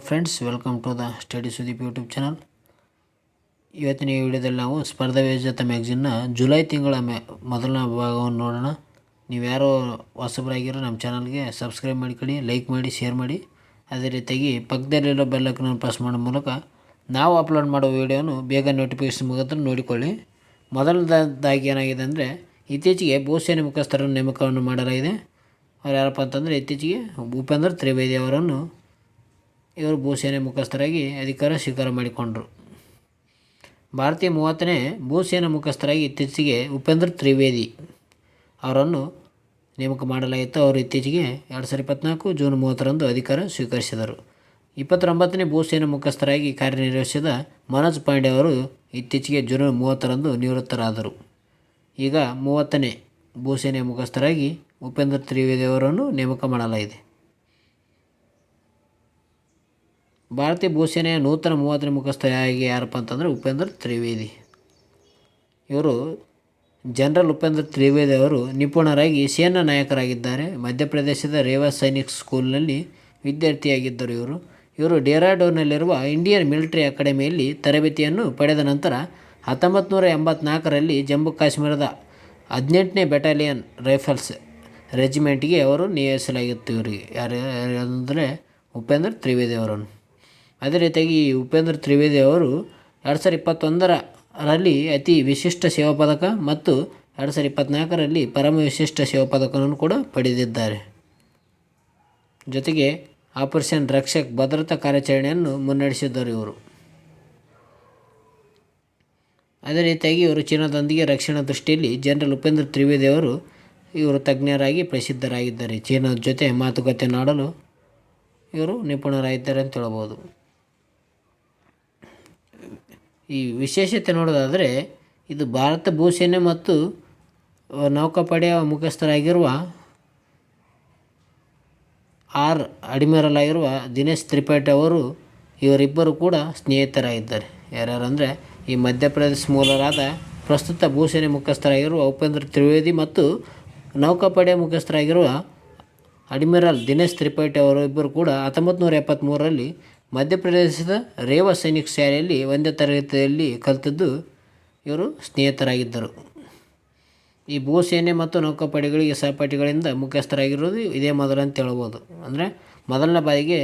Friends, welcome to the study Sudeep YouTube channel. ಇವತ್ತಿನ ಈ ವಿಡಿಯೋದಲ್ಲಿ ನಾವು ಸ್ಪರ್ಧಾ ವೇಜತ ಮ್ಯಾಗ್ಝಿನ್ನ ಜುಲೈ ತಿಂಗಳ ಮೊದಲನೇ ಭಾಗವನ್ನು ನೋಡೋಣ. ನೀವು ಯಾರೋ ಹೊಸಬರಾಗಿರೋ ನಮ್ಮ ಚಾನಲ್ಗೆ ಸಬ್ಸ್ಕ್ರೈಬ್ ಮಾಡಿಕೊಳ್ಳಿ, ಲೈಕ್ ಮಾಡಿ, ಶೇರ್ ಮಾಡಿ. ಅದೇ ರೀತಿಯಾಗಿ ಪಕ್ಕದಲ್ಲಿರೋ ಬೆಲ್ಲೈಕನ್ನ ಪ್ರೆಸ್ ಮಾಡೋ ಮೂಲಕ ನಾವು ಅಪ್ಲೋಡ್ ಮಾಡೋ ವೀಡಿಯೋನು ಬೇಗ ನೋಟಿಫಿಕೇಶನ್ ಮುಖಾಂತರ ನೋಡಿಕೊಳ್ಳಿ. ಮೊದಲನೇದಾಗಿ ಏನಾಗಿದೆ ಅಂದರೆ, ಇತ್ತೀಚೆಗೆ ಭೂಸೇನೆ ಮುಖಸ್ಥರನ್ನು ನೇಮಕವನ್ನು ಮಾಡಲಾಗಿದೆ. ಅವ್ರು ಯಾರಪ್ಪ ಅಂತಂದರೆ, ಇತ್ತೀಚೆಗೆ ಭೂಪೇಂದ್ರ ತ್ರಿವೇದಿ ಅವರನ್ನು ಇವರು ಭೂಸೇನೆ ಮುಖಸ್ಥರಾಗಿ ಅಧಿಕಾರ ಸ್ವೀಕಾರ ಮಾಡಿಕೊಂಡರು. ಭಾರತೀಯ 30ನೇ ಭೂಸೇನಾ ಮುಖಸ್ಥರಾಗಿ ಇತ್ತೀಚೆಗೆ ಉಪೇಂದ್ರ ತ್ರಿವೇದಿ ಅವರನ್ನು ನೇಮಕ ಮಾಡಲಾಯಿತು. ಅವರು ಇತ್ತೀಚೆಗೆ 2024 ಜೂನ್ 30ರಂದು ಅಧಿಕಾರ ಸ್ವೀಕರಿಸಿದರು. 29ನೇ ಭೂಸೇನಾ ಮುಖಸ್ಥರಾಗಿ ಕಾರ್ಯನಿರ್ವಹಿಸಿದ ಮನೋಜ್ ಪಾಂಡೆ ಅವರು ಇತ್ತೀಚೆಗೆ ಜೂನ್ 30ರಂದು ನಿವೃತ್ತರಾದರು. ಈಗ 30ನೇ ಭೂಸೇನೆ ಮುಖಸ್ಥರಾಗಿ ಉಪೇಂದ್ರ ತ್ರಿವೇದಿ ಅವರನ್ನು ನೇಮಕ ಮಾಡಲಾಗಿದೆ. ಭಾರತೀಯ ಭೂಸೇನೆಯ ನೂತನ 30ನೇ ಮುಖಸ್ಥರಾಗಿ ಯಾರಪ್ಪ ಅಂತಂದರೆ ಉಪೇಂದ್ರ ತ್ರಿವೇದಿ. ಇವರು ಜನರಲ್ ಉಪೇಂದ್ರ ತ್ರಿವೇದಿ ಅವರು ನಿಪುಣರಾಗಿ ಸೇನಾ ನಾಯಕರಾಗಿದ್ದಾರೆ. ಮಧ್ಯಪ್ರದೇಶದ ರೇವಾ ಸೈನಿಕ್ ಸ್ಕೂಲ್ನಲ್ಲಿ ವಿದ್ಯಾರ್ಥಿಯಾಗಿದ್ದರು. ಇವರು ಡೆಹ್ರಾಡೂನ್ನಲ್ಲಿರುವ ಇಂಡಿಯನ್ ಮಿಲಿಟರಿ ಅಕಾಡೆಮಿಯಲ್ಲಿ ತರಬೇತಿಯನ್ನು ಪಡೆದ ನಂತರ 1984ರಲ್ಲಿ ಜಮ್ಮು ಕಾಶ್ಮೀರದ 18ನೇ ಬೆಟಾಲಿಯನ್ ರೈಫಲ್ಸ್ ರೆಜಿಮೆಂಟ್ಗೆ ಅವರು ನಿಯೋಜಿಸಲಾಗಿತ್ತು. ಇವರಿಗೆ ಯಾರು ಅಂದರೆ ಉಪೇಂದ್ರ ತ್ರಿವೇದಿ ಅವರನ್ನು. ಅದೇ ರೀತಿಯಾಗಿ ಉಪೇಂದ್ರ ತ್ರಿವೇದಿ ಅವರು 2021ರಲ್ಲಿ ಅತಿ ವಿಶಿಷ್ಟ ಸೇವಾ ಪದಕ ಮತ್ತು 2024ರಲ್ಲಿ ಪರಮ ವಿಶಿಷ್ಟ ಸೇವಾ ಪದಕವನ್ನು ಕೂಡ ಪಡೆದಿದ್ದಾರೆ. ಜೊತೆಗೆ ಆಪರೇಷನ್ ರಕ್ಷಕ್ ಭದ್ರತಾ ಕಾರ್ಯಾಚರಣೆಯನ್ನು ಮುನ್ನಡೆಸಿದ್ದರು ಇವರು. ಅದೇ ರೀತಿಯಾಗಿ ಇವರು ಚೀನಾದೊಂದಿಗೆ ರಕ್ಷಣಾ ದೃಷ್ಟಿಯಲ್ಲಿ ಜನರಲ್ ಉಪೇಂದ್ರ ತ್ರಿವೇದಿ ಇವರು ತಜ್ಞರಾಗಿ ಪ್ರಸಿದ್ಧರಾಗಿದ್ದಾರೆ. ಚೀನಾದ ಜೊತೆ ಮಾತುಕತೆ ಆಡಲು ಇವರು ನಿಪುಣರಾಗಿದ್ದಾರೆ ಅಂತ ಹೇಳ್ಬೋದು. ಈ ವಿಶೇಷತೆ ನೋಡೋದಾದರೆ, ಇದು ಭಾರತ ಭೂಸೇನೆ ಮತ್ತು ನೌಕಾಪಡೆಯ ಮುಖ್ಯಸ್ಥರಾಗಿರುವ ಅಡ್ಮಿರಲ್ ಆಗಿರುವ ದಿನೇಶ್ ತ್ರಿಪಾಠಿ ಅವರು ಇವರಿಬ್ಬರು ಕೂಡ ಸ್ನೇಹಿತರಾಗಿದ್ದಾರೆ. ಯಾರ್ಯಾರಂದರೆ, ಈ ಮಧ್ಯಪ್ರದೇಶ ಮೂಲರಾದ ಪ್ರಸ್ತುತ ಭೂಸೇನೆ ಮುಖ್ಯಸ್ಥರಾಗಿರುವ ಉಪೇಂದ್ರ ತ್ರಿವೇದಿ ಮತ್ತು ನೌಕಾಪಡೆಯ ಮುಖ್ಯಸ್ಥರಾಗಿರುವ ಅಡ್ಮಿರಲ್ ದಿನೇಶ್ ತ್ರಿಪಾಠಿ ಅವರು ಇಬ್ಬರು ಕೂಡ 1973ರಲ್ಲಿ ಮಧ್ಯಪ್ರದೇಶದ ರೇವಾ ಸೈನಿಕ್ ಶಾಲೆಯಲ್ಲಿ ಒಂದೇ ತರಗತಿಯಲ್ಲಿ ಕಲಿತದ್ದು ಇವರು ಸ್ನೇಹಿತರಾಗಿದ್ದರು. ಈ ಭೂಸೇನೆ ಮತ್ತು ನೌಕಾಪಡೆಗಳಿಗೆ ಸಹಪಾಠಿಗಳಿಂದ ಮುಖ್ಯಸ್ಥರಾಗಿರೋದು ಇದೇ ಮೊದಲು ಅಂತ ಹೇಳ್ಬೋದು. ಅಂದರೆ ಮೊದಲನೇ ಬಾರಿಗೆ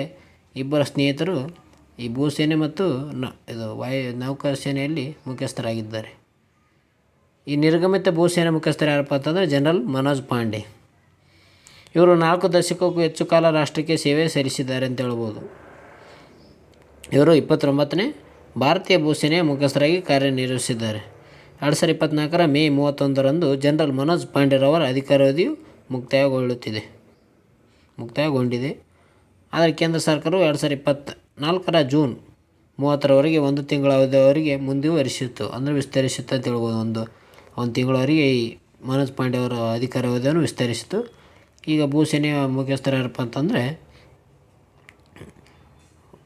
ಇಬ್ಬರ ಸ್ನೇಹಿತರು ಈ ಭೂಸೇನೆ ಮತ್ತು ನೌಕಾಸೇನೆಯಲ್ಲಿ ಮುಖ್ಯಸ್ಥರಾಗಿದ್ದಾರೆ. ಈ ನಿರ್ಗಮಿತ ಭೂಸೇನೆ ಮುಖ್ಯಸ್ಥರು ಯಾರಪ್ಪ ಅಂತಂದರೆ ಜನರಲ್ ಮನೋಜ್ ಪಾಂಡೆ. ಇವರು 4 ದಶಕಕ್ಕೂ ಹೆಚ್ಚು ಕಾಲ ರಾಷ್ಟ್ರಕ್ಕೆ ಸೇವೆ ಸಲ್ಲಿಸಿದ್ದಾರೆ ಅಂತ ಹೇಳ್ಬೋದು. ಇವರು 29ನೇ ಭಾರತೀಯ ಭೂಸೇನೆಯ ಮುಖ್ಯಸ್ಥರಾಗಿ ಕಾರ್ಯನಿರ್ವಹಿಸಿದ್ದಾರೆ. 2024 ಮೇ 31ರಂದು ಜನರಲ್ ಮನೋಜ್ ಪಾಂಡೆರವರ ಅಧಿಕಾರಾವಧಿಯು ಮುಕ್ತಾಯಗೊಂಡಿದೆ. ಆದರೆ ಕೇಂದ್ರ ಸರ್ಕಾರವು 2024 ಜೂನ್ 30ರವರೆಗೆ 1 ತಿಂಗಳ ಅವಧಿಯವರೆಗೆ ಮುಂದುವರಿಸಿತ್ತು, ಅಂದರೆ ವಿಸ್ತರಿಸಿತ್ತು ಅಂತ ಹೇಳ್ಬೋದು. ಒಂದು ತಿಂಗಳವರೆಗೆ ಈ ಮನೋಜ್ ಪಾಂಡೆ ಅವರ ಅಧಿಕಾರಾವಧಿಯನ್ನು ವಿಸ್ತರಿಸಿತು. ಈಗ ಭೂಸೇನೆಯ ಮುಖ್ಯಸ್ಥರು ಯಾರಪ್ಪ ಅಂತಂದರೆ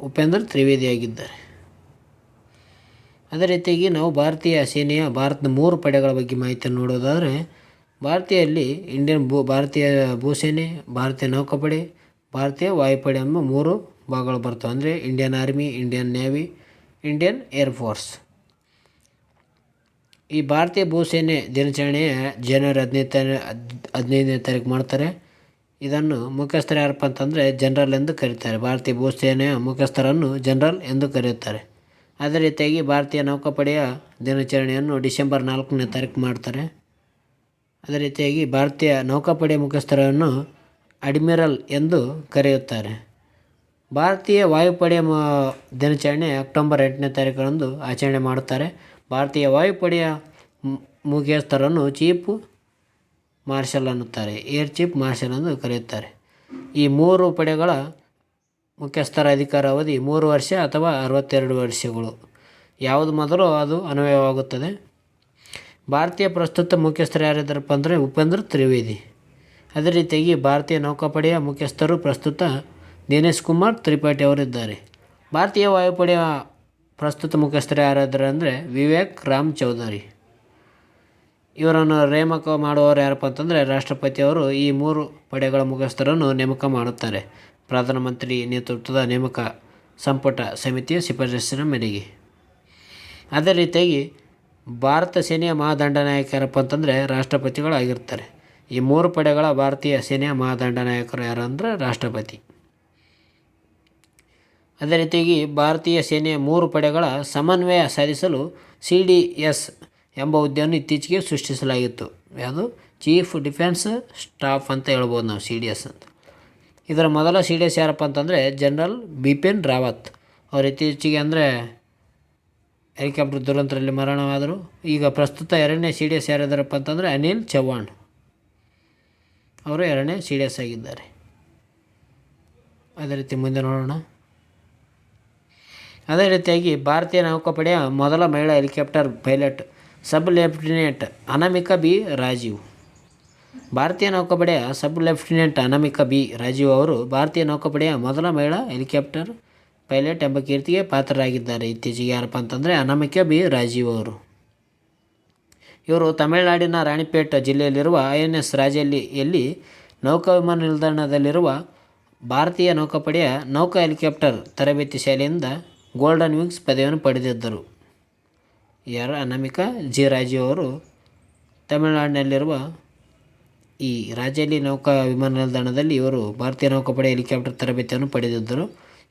ಉಪೇಂದ್ರ ತ್ರಿವೇದಿ ಆಗಿದ್ದಾರೆ. ಅದೇ ರೀತಿಯಾಗಿ ನಾವು ಭಾರತೀಯ ಸೇನೆಯ ಭಾರತದ 3 ಪಡೆಗಳ ಬಗ್ಗೆ ಮಾಹಿತಿಯನ್ನು ನೋಡೋದಾದರೆ, ಭಾರತೀಯ ಭೂಸೇನೆ, ಭಾರತೀಯ ನೌಕಾಪಡೆ, ಭಾರತೀಯ ವಾಯುಪಡೆ ಎಂಬ 3 ಭಾಗಗಳು ಬರ್ತವೆ. ಅಂದರೆ Indian army, Indian navy, Indian air force. ಈ ಭಾರತೀಯ ಭೂಸೇನೆ ದಿನಾಚರಣೆಯ ಜನವರಿ 15ನೇ ತಾರೀಕು ಮಾಡ್ತಾರೆ. ಇದನ್ನು ಮುಖ್ಯಸ್ಥರು ಯಾರಪ್ಪ ಅಂತಂದರೆ ಜನರಲ್ ಎಂದು ಕರೀತಾರೆ. ಭಾರತೀಯ ಭೂಸೇನೆಯ ಮುಖ್ಯಸ್ಥರನ್ನು ಜನರಲ್ ಎಂದು ಕರೆಯುತ್ತಾರೆ. ಅದೇ ರೀತಿಯಾಗಿ ಭಾರತೀಯ ನೌಕಾಪಡೆಯ ದಿನಾಚರಣೆಯನ್ನು ಡಿಸೆಂಬರ್ 4ನೇ ತಾರೀಕು ಮಾಡ್ತಾರೆ. ಅದೇ ರೀತಿಯಾಗಿ ಭಾರತೀಯ ನೌಕಾಪಡೆಯ ಮುಖ್ಯಸ್ಥರನ್ನು ಅಡ್ಮಿರಲ್ ಎಂದು ಕರೆಯುತ್ತಾರೆ. ಭಾರತೀಯ ವಾಯುಪಡೆಯ ದಿನಾಚರಣೆ ಅಕ್ಟೋಬರ್ 8ನೇ ತಾರೀಕರಂದು ಆಚರಣೆ ಮಾಡುತ್ತಾರೆ. ಭಾರತೀಯ ವಾಯುಪಡೆಯ ಮುಖ್ಯಸ್ಥರನ್ನು ಚೀಫ್ ಮಾರ್ಷಲ್ ಅನ್ನುತ್ತಾರೆ, ಏರ್ ಚೀಫ್ ಮಾರ್ಷಲ್ ಎಂದು ಕರೆಯುತ್ತಾರೆ. ಈ 3 ಪಡೆಗಳ ಮುಖ್ಯಸ್ಥರ ಅಧಿಕಾರಾವಧಿ 3 ವರ್ಷ ಅಥವಾ 62 ವರ್ಷಗಳು. ಯಾವುದು ಮೊದಲು ಅದು ಅನ್ವಯವಾಗುತ್ತದೆ. ಭಾರತೀಯ ಪ್ರಸ್ತುತ ಮುಖ್ಯಸ್ಥರು ಯಾರಿದ್ದಾರಪ್ಪ ಅಂದರೆ ಉಪೇಂದ್ರ ತ್ರಿವೇದಿ. ಅದೇ ರೀತಿಯಾಗಿ ಭಾರತೀಯ ನೌಕಾಪಡೆಯ ಮುಖ್ಯಸ್ಥರು ಪ್ರಸ್ತುತ ದಿನೇಶ್ ಕುಮಾರ್ ತ್ರಿಪಾಠಿ ಅವರಿದ್ದಾರೆ. ಭಾರತೀಯ ವಾಯುಪಡೆಯ ಪ್ರಸ್ತುತ ಮುಖ್ಯಸ್ಥರು ಯಾರಾದರೆ ಅಂದರೆ ವಿವೇಕ್ ರಾಮ್ ಚೌಧರಿ. ಇವರನ್ನು ನೇಮಕ ಮಾಡುವವರು ಯಾರಪ್ಪ ಅಂತಂದರೆ ರಾಷ್ಟ್ರಪತಿಯವರು ಈ 3 ಪಡೆಗಳ ಮುಖ್ಯಸ್ಥರನ್ನು ನೇಮಕ ಮಾಡುತ್ತಾರೆ. ಪ್ರಧಾನಮಂತ್ರಿ ನೇತೃತ್ವದ ನೇಮಕ ಸಂಪುಟ ಸಮಿತಿಯ ಶಿಫಾರಸಿನ ಮೇರೆಗೆ. ಅದೇ ರೀತಿಯಾಗಿ ಭಾರತ ಸೇನೆಯ ಮಹಾದಂಡನಾಯಕರಪ್ಪ ಅಂತಂದರೆ ರಾಷ್ಟ್ರಪತಿಗಳು ಆಗಿರ್ತಾರೆ. ಈ 3 ಪಡೆಗಳ ಭಾರತೀಯ ಸೇನೆಯ ಮಹಾದಂಡನಾಯಕರು ಯಾರು ಅಂದರೆ ರಾಷ್ಟ್ರಪತಿ. ಅದೇ ರೀತಿಯಾಗಿ ಭಾರತೀಯ ಸೇನೆಯ 3 ಪಡೆಗಳ ಸಮನ್ವಯ ಸಾಧಿಸಲು CDS ಎಂಬ ಹುದ್ದೆಯನ್ನು ಇತ್ತೀಚೆಗೆ ಸೃಷ್ಟಿಸಲಾಗಿತ್ತು. ಯಾವುದು? ಚೀಫ್ ಡಿಫೆನ್ಸ್ ಸ್ಟಾಫ್ ಅಂತ ಹೇಳ್ಬೋದು ನಾವು CDS ಅಂತ. ಇದರ ಮೊದಲ CDS ಯಾರಪ್ಪ ಅಂತಂದರೆ ಜನರಲ್ ಬಿಪಿನ್ ರಾವತ್. ಅವರು ಇತ್ತೀಚೆಗೆ ಅಂದರೆ ಹೆಲಿಕಾಪ್ಟರ್ ದುರಂತದಲ್ಲಿ ಮರಣವಾದರು. ಈಗ ಪ್ರಸ್ತುತ 2ನೇ CDS ಯಾರಿದ್ದಾರಪ್ಪ ಅಂತಂದರೆ ಅನಿಲ್ ಚೌಹಾಣ್. ಅವರು 2ನೇ CDS ಆಗಿದ್ದಾರೆ. ಅದೇ ರೀತಿ ಮುಂದೆ ನೋಡೋಣ. ಅದೇ ರೀತಿಯಾಗಿ ಭಾರತೀಯ ನೌಕಾಪಡೆಯ ಮೊದಲ ಮಹಿಳಾ ಹೆಲಿಕಾಪ್ಟರ್ ಪೈಲಟ್ ಸಬ್ ಲೆಫ್ಟಿನೆಂಟ್ ಅನಾಮಿಕಾ ಬಿ ರಾಜೀವ್. ಭಾರತೀಯ ನೌಕಾಪಡೆಯ ಸಬ್ ಲೆಫ್ಟಿನೆಂಟ್ ಅನಾಮಿಕಾ ಬಿ ರಾಜೀವ್ ಅವರು ಭಾರತೀಯ ನೌಕಾಪಡೆಯ ಮೊದಲ ಮಹಿಳಾ ಹೆಲಿಕಾಪ್ಟರ್ ಪೈಲಟ್ ಎಂಬ ಕೀರ್ತಿಗೆ ಪಾತ್ರರಾಗಿದ್ದಾರೆ. ಇತ್ತೀಚೆಗೆ ಯಾರಪ್ಪ ಅಂತಂದರೆ ಅನಾಮಿಕಾ ಬಿ ರಾಜೀವ್ ಅವರು. ಇವರು ತಮಿಳುನಾಡಿನ ರಾಣಿಪೇಟ್ ಜಿಲ್ಲೆಯಲ್ಲಿರುವ INS ರಾಜೇಲಿಯಲ್ಲಿ ನೌಕಾ ವಿಮಾನ ನಿಲ್ದಾಣದಲ್ಲಿರುವ ಭಾರತೀಯ ನೌಕಾಪಡೆಯ ನೌಕಾ ಹೆಲಿಕಾಪ್ಟರ್ ತರಬೇತಿ ಶಾಲೆಯಿಂದ ಗೋಲ್ಡನ್ ವಿಂಗ್ಸ್ ಪದವಿಯನ್ನು ಪಡೆದಿದ್ದರು. ಯಾರು? ಅನಾಮಿಕಾ ಜಿ ರಾಜೀವ್ ಅವರು ತಮಿಳುನಾಡಿನಲ್ಲಿರುವ ಈ ರಾಜೇಲಿ ನೌಕಾ ವಿಮಾನ ನಿಲ್ದಾಣದಲ್ಲಿ ಇವರು ಭಾರತೀಯ ನೌಕಾಪಡೆ ಹೆಲಿಕಾಪ್ಟರ್ ತರಬೇತಿಯನ್ನು ಪಡೆದಿದ್ದರು.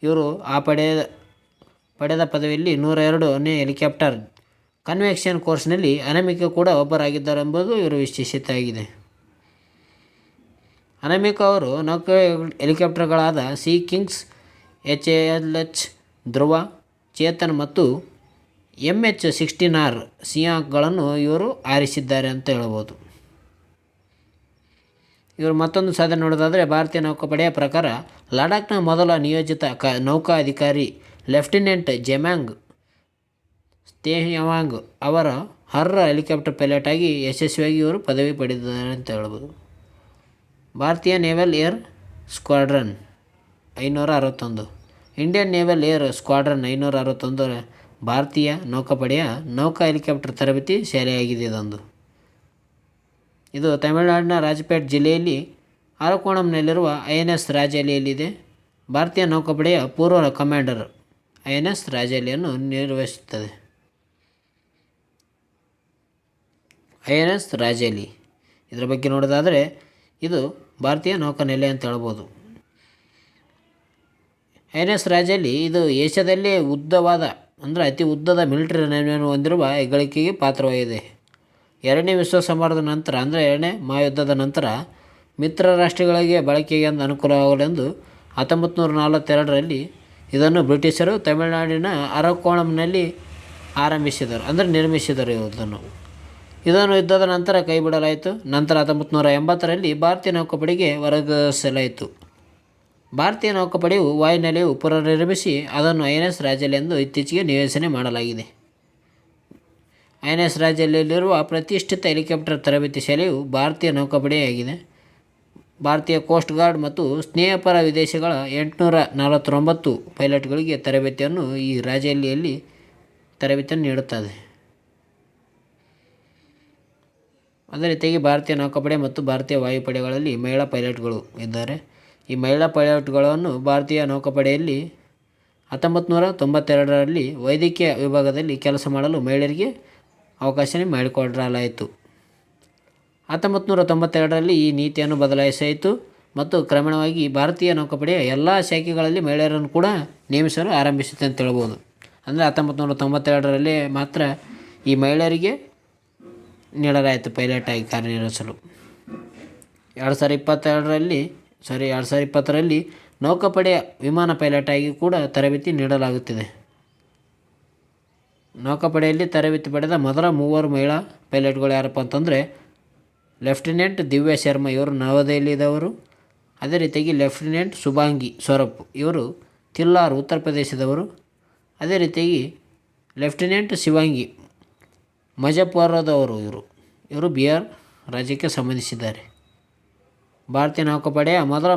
ಇವರು ಆ ಪಡೆದ ಪದವಿಯಲ್ಲಿ 102ನೇ ಹೆಲಿಕಾಪ್ಟರ್ ಕನ್ವೆಕ್ಷನ್ ಕೋರ್ಸ್ನಲ್ಲಿ ಅನಾಮಿಕಾ ಕೂಡ ಒಬ್ಬರಾಗಿದ್ದಾರೆ ಎಂಬುದು ಇವರ ವಿಶೇಷತೆ ಆಗಿದೆ. ಅನಾಮಿಕಾ ಅವರು ನೌಕಾ ಹೆಲಿಕಾಪ್ಟರ್ಗಳಾದ ಸಿ ಕಿಂಗ್ಸ್, HALH ಧ್ರುವ, ಚೇತನ್ ಮತ್ತು MH-16R ಸಿಯಾಂಕ್ಗಳನ್ನು ಇವರು ಆರಿಸಿದ್ದಾರೆ ಅಂತ ಹೇಳ್ಬೋದು. ಇವರು ಮತ್ತೊಂದು ಸಾಧನೆ ನೋಡೋದಾದರೆ ಭಾರತೀಯ ನೌಕಾಪಡೆಯ ಪ್ರಕಾರ ಲಡಾಖ್ನ ಮೊದಲ ನಿಯೋಜಿತ ನೌಕಾ ಅಧಿಕಾರಿ ಲೆಫ್ಟಿನೆಂಟ್ ಜೆಮ್ಯಾಂಗ್ ತೇಹವಾಂಗ್ ಅವರ ಹರ್ರ ಹೆಲಿಕಾಪ್ಟರ್ ಪೈಲಟ್ ಆಗಿ ಯಶಸ್ವಿಯಾಗಿ ಇವರು ಪದವಿ ಪಡೆದಿದ್ದಾರೆ ಅಂತ ಹೇಳ್ಬೋದು. ಭಾರತೀಯ naval air squadron 561, Indian naval air squadron 561 ಭಾರತೀಯ ನೌಕಾಪಡೆಯ ನೌಕಾ ಹೆಲಿಕಾಪ್ಟರ್ ತರಬೇತಿ ಶಾಲೆಯಾಗಿದೆ. ಇದು ತಮಿಳುನಾಡಿನ ರಾಜಪೇಟ್ ಜಿಲ್ಲೆಯಲ್ಲಿ ಅರಕೋಣಂನಲ್ಲಿರುವ INS ರಾಜಾಲಿಯಲ್ಲಿದೆ. ಭಾರತೀಯ ನೌಕಾಪಡೆಯ ಪೂರ್ವ ಕಮಾಂಡರ್ INS ರಾಜಾಲಿಯನ್ನು ನಿರ್ವಹಿಸುತ್ತದೆ. INS ರಾಜಾಲಿ ಇದರ ಬಗ್ಗೆ ನೋಡೋದಾದರೆ ಇದು ಭಾರತೀಯ ನೌಕಾನೆಲೆ ಅಂತ ಹೇಳ್ಬೋದು. INS ರಾಜಾಲಿ ಇದು ಏಷ್ಯಾದಲ್ಲೇ ಉದ್ದವಾದ ಅಂದರೆ ಅತಿ ಉದ್ದದ ಮಿಲಿಟರಿ ನೆಲೆಯನ್ನು ಹೊಂದಿರುವ ಹೆಗ್ಗಳಿಕೆಗೆ ಪಾತ್ರವಾಗಿದೆ. 2ನೇ ವಿಶ್ವ ಸಮರದ ನಂತರ ಅಂದರೆ 2ನೇ ಮಹಾಯುದ್ಧದ ನಂತರ ಮಿತ್ರ ರಾಷ್ಟ್ರಗಳಿಗೆ ಬಳಕೆಗೆ ಅನುಕೂಲವಾಗಲೆಂದು 1942ರಲ್ಲಿ ಇದನ್ನು ಬ್ರಿಟಿಷರು ತಮಿಳುನಾಡಿನ ಅರಕೋಣಂನಲ್ಲಿ ನಿರ್ಮಿಸಿದರು. ಇದನ್ನು ಯುದ್ಧದ ನಂತರ ಕೈಬಿಡಲಾಯಿತು. ನಂತರ 1980ರಲ್ಲಿ ಭಾರತೀಯ ನೌಕಾಪಡೆಗೆ ವರ್ಗಾಯಿಸಲಾಯಿತು. ಭಾರತೀಯ ನೌಕಾಪಡೆಯು ವಾಯುನೆಲೆಯು ಪುನರ್ನಿರ್ಮಿಸಿ ಅದನ್ನು INS ರಾಜಾಲಿ ಎಂದು ಇತ್ತೀಚೆಗೆ ನಿಯೋಜನೆ ಮಾಡಲಾಗಿದೆ. INS ರಾಜಾಲಿಯಲ್ಲಿರುವ ಪ್ರತಿಷ್ಠಿತ ಹೆಲಿಕಾಪ್ಟರ್ ತರಬೇತಿ ಶಾಲೆಯು ಭಾರತೀಯ ನೌಕಾಪಡೆಯಾಗಿದೆ. ಭಾರತೀಯ ಕೋಸ್ಟ್ ಗಾರ್ಡ್ ಮತ್ತು ಸ್ನೇಹಪರ ವಿದೇಶಗಳ 849 ಪೈಲಟ್ಗಳಿಗೆ ತರಬೇತಿಯನ್ನು ಈ ರಾಜಾಲಿಯಲ್ಲಿ ತರಬೇತಿಯನ್ನು ನೀಡುತ್ತದೆ. ಅದೇ ರೀತಿಯಾಗಿ ಭಾರತೀಯ ನೌಕಾಪಡೆ ಮತ್ತು ಭಾರತೀಯ ವಾಯುಪಡೆಗಳಲ್ಲಿ ಮಹಿಳಾ ಪೈಲಟ್ಗಳು ಇದ್ದಾರೆ. ಈ ಮಹಿಳಾ ಪೈಲಟ್ಗಳನ್ನು ಭಾರತೀಯ ನೌಕಾಪಡೆಯಲ್ಲಿ 1992ರಲ್ಲಿ ವೈದ್ಯಕೀಯ ವಿಭಾಗದಲ್ಲಿ ಕೆಲಸ ಮಾಡಲು ಮಹಿಳೆಯರಿಗೆ ಅವಕಾಶ ಮಾಡಿಕೊಡಲಾಯಿತು. 1992ರಲ್ಲಿ ಈ ನೀತಿಯನ್ನು ಬದಲಾಯಿಸಾಯಿತು ಮತ್ತು ಕ್ರಮೇಣವಾಗಿ ಭಾರತೀಯ ನೌಕಾಪಡೆಯ ಎಲ್ಲ ಶಾಖೆಗಳಲ್ಲಿ ಮಹಿಳೆಯರನ್ನು ಕೂಡ ನೇಮಿಸಲು ಆರಂಭಿಸಿತು ಅಂತ ಹೇಳ್ಬೋದು. ಅಂದರೆ 1992ರಲ್ಲಿ ಮಾತ್ರ ಈ ಮಹಿಳೆಯರಿಗೆ ನೀಡಲಾಯಿತು ಪೈಲಟ್ ಆಗಿ ಕಾರ್ಯನಿರ್ವಹಿಸಲು. 2020ರಲ್ಲಿ ನೌಕಾಪಡೆಯ ವಿಮಾನ ಪೈಲಟ್ ಆಗಿ ಕೂಡ ತರಬೇತಿ ನೀಡಲಾಗುತ್ತಿದೆ. ನೌಕಾಪಡೆಯಲ್ಲಿ ತರಬೇತಿ ಪಡೆದ ಮೊದಲ 3 ಮಹಿಳಾ ಪೈಲಟ್ಗಳು ಯಾರಪ್ಪ ಅಂತಂದರೆ ಲೆಫ್ಟಿನೆಂಟ್ ದಿವ್ಯಾ ಶರ್ಮಾ ಇವರು ನವದೆಹಲಿಯದವರು. ಅದೇ ರೀತಿಯಾಗಿ ಲೆಫ್ಟಿನೆಂಟ್ ಶುಭಾಂಗಿ ಸ್ವರೂಪ್ ಇವರು ತಿಲ್ಲಾರ್ ಉತ್ತರ ಪ್ರದೇಶದವರು. ಅದೇ ರೀತಿಯಾಗಿ ಲೆಫ್ಟಿನೆಂಟ್ ಶಿವಾಂಗಿ ಮಜಪುರದವರು. ಇವರು ಬಿಹಾರ್ ರಾಜ್ಯಕ್ಕೆ ಸಂಬಂಧಿಸಿದ್ದಾರೆ. ಭಾರತೀಯ ನೌಕಾಪಡೆಯ ಮೊದಲ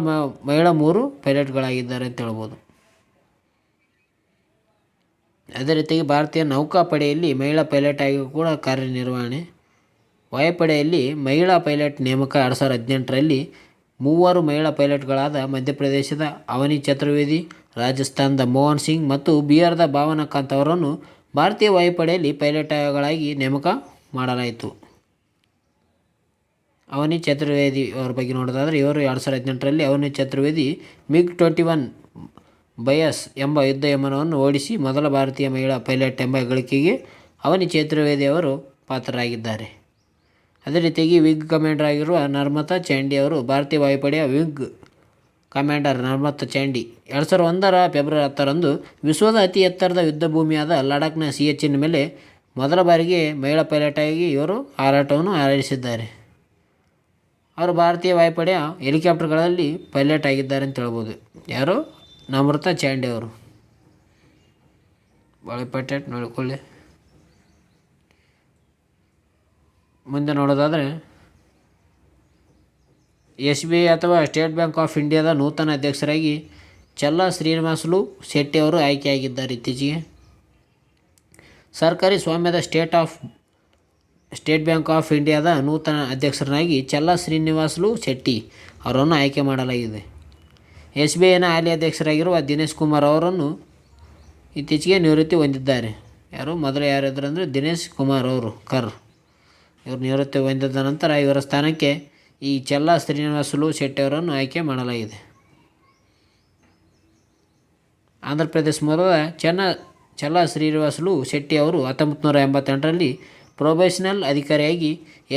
ಮಹಿಳಾ 3 ಪೈಲಟ್ಗಳಾಗಿದ್ದಾರೆ ಅಂತ ಹೇಳ್ಬೋದು. ಅದೇ ರೀತಿಯಾಗಿ ಭಾರತೀಯ ನೌಕಾಪಡೆಯಲ್ಲಿ ಮಹಿಳಾ ಪೈಲಟ್ ಆಗಿ ಕೂಡ ಕಾರ್ಯನಿರ್ವಹಣೆ. ವಾಯುಪಡೆಯಲ್ಲಿ ಮಹಿಳಾ ಪೈಲಟ್ ನೇಮಕ 2018ರಲ್ಲಿ 3 ಮಹಿಳಾ ಪೈಲಟ್ಗಳಾದ ಮಧ್ಯಪ್ರದೇಶದ ಅವನಿ ಚತುರ್ವೇದಿ, ರಾಜಸ್ಥಾನದ ಮೋಹನ್ ಸಿಂಗ್ ಮತ್ತು ಬಿಹಾರದ ಭಾವನಾ ಕಾಂತ್ ಅವರನ್ನು ಭಾರತೀಯ ವಾಯುಪಡೆಯಲ್ಲಿ ಪೈಲಟ್ಗಳಾಗಿ ನೇಮಕ ಮಾಡಲಾಯಿತು. ಅವನಿ ಚತುರ್ವೇದಿ ಅವರ ಬಗ್ಗೆ ನೋಡೋದಾದರೆ ಇವರು 2018ರಲ್ಲಿ ಅವನಿ ಚತುರ್ವೇದಿ MiG-21 ಬಯಸ್ ಎಂಬ ಯುದ್ಧ ವಿಮಾನವನ್ನು ಓಡಿಸಿ ಮೊದಲ ಭಾರತೀಯ ಮಹಿಳಾ ಪೈಲಟ್ ಎಂಬ ಗಳಿಕೆಗೆ ಅವನಿ ಚತುರ್ವೇದಿ ಅವರು ಪಾತ್ರರಾಗಿದ್ದಾರೆ. ಅದೇ ರೀತಿಯಾಗಿ ವಿಂಗ್ ಕಮಾಂಡರ್ ಆಗಿರುವ ನರ್ಮತಾ ಚಾಂಡಿ ಅವರು ಭಾರತೀಯ ವಾಯುಪಡೆಯ ವಿಂಗ್ ಕಮಾಂಡರ್. ನರ್ಮತಾ ಚಾಂಡಿ 2001ರ ಫೆಬ್ರವರಿ 10ರಂದು ವಿಶ್ವದ ಅತಿ ಎತ್ತರದ ಯುದ್ಧ ಭೂಮಿಯಾದ ಲಡಾಖ್ನ ಸಿಯಾಚಿನ್ ಮೇಲೆ ಮೊದಲ ಬಾರಿಗೆ ಮಹಿಳಾ ಪೈಲಟ್ ಆಗಿ ಇವರು ಹಾರಾಟವನ್ನು ಆರಂಭಿಸಿದ್ದಾರೆ. ಅವರು ಭಾರತೀಯ ವಾಯುಪಡೆಯ ಹೆಲಿಕಾಪ್ಟರ್ಗಳಲ್ಲಿ ಪೈಲಟ್ ಆಗಿದ್ದಾರೆ ಅಂತ ಹೇಳ್ಬೋದು. ಯಾರು? ನಮ್ರತಾ ಚಾಂಡಿ ಅವರು. ಭಾಳ ಇಂಪಾರ್ಟೆಂಟ್ ನೋಡಿಕೊಳ್ಳಿ. ಮುಂದೆ ನೋಡೋದಾದರೆ SBI ಅಥವಾ ಸ್ಟೇಟ್ ಬ್ಯಾಂಕ್ ಆಫ್ ಇಂಡಿಯಾದ ನೂತನ ಅಧ್ಯಕ್ಷರಾಗಿ ಚಲ್ಲಾ ಶ್ರೀನಿವಾಸುಲು ಶೆಟ್ಟಿ ಅವರು ಆಯ್ಕೆಯಾಗಿದ್ದಾರೆ. ಇತ್ತೀಚೆಗೆ ಸರ್ಕಾರಿ ಸ್ವಾಮ್ಯದ ಸ್ಟೇಟ್ ಬ್ಯಾಂಕ್ ಆಫ್ ಇಂಡಿಯಾದ ನೂತನ ಅಧ್ಯಕ್ಷರನ್ನಾಗಿ ಚಲ್ಲಾ ಶ್ರೀನಿವಾಸುಲು ಶೆಟ್ಟಿ ಅವರನ್ನು ಆಯ್ಕೆ ಮಾಡಲಾಗಿದೆ. SBIನ ಹಾಲಿ ಅಧ್ಯಕ್ಷರಾಗಿರುವ ದಿನೇಶ್ ಕುಮಾರ್ ಅವರನ್ನು ಇತ್ತೀಚೆಗೆ ನಿವೃತ್ತಿ ಹೊಂದಿದ್ದಾರೆ. ಮೊದಲು ಯಾರಿದ್ರು ಅಂದರೆ ದಿನೇಶ್ ಕುಮಾರ್ ಅವರು ಇವರು ನಿವೃತ್ತಿ ಹೊಂದಿದ ನಂತರ ಇವರ ಸ್ಥಾನಕ್ಕೆ ಈ ಚಲ್ಲಾ ಶ್ರೀನಿವಾಸುಲು ಶೆಟ್ಟಿ ಅವರನ್ನು ಆಯ್ಕೆ ಮಾಡಲಾಗಿದೆ. ಆಂಧ್ರ ಪ್ರದೇಶ ಮೂಲದ ಚಲ್ಲಾ ಶ್ರೀನಿವಾಸುಲು ಶೆಟ್ಟಿ ಅವರು 1988ರಲ್ಲಿ ಪ್ರೊಬೇಷನಲ್ ಅಧಿಕಾರಿಯಾಗಿ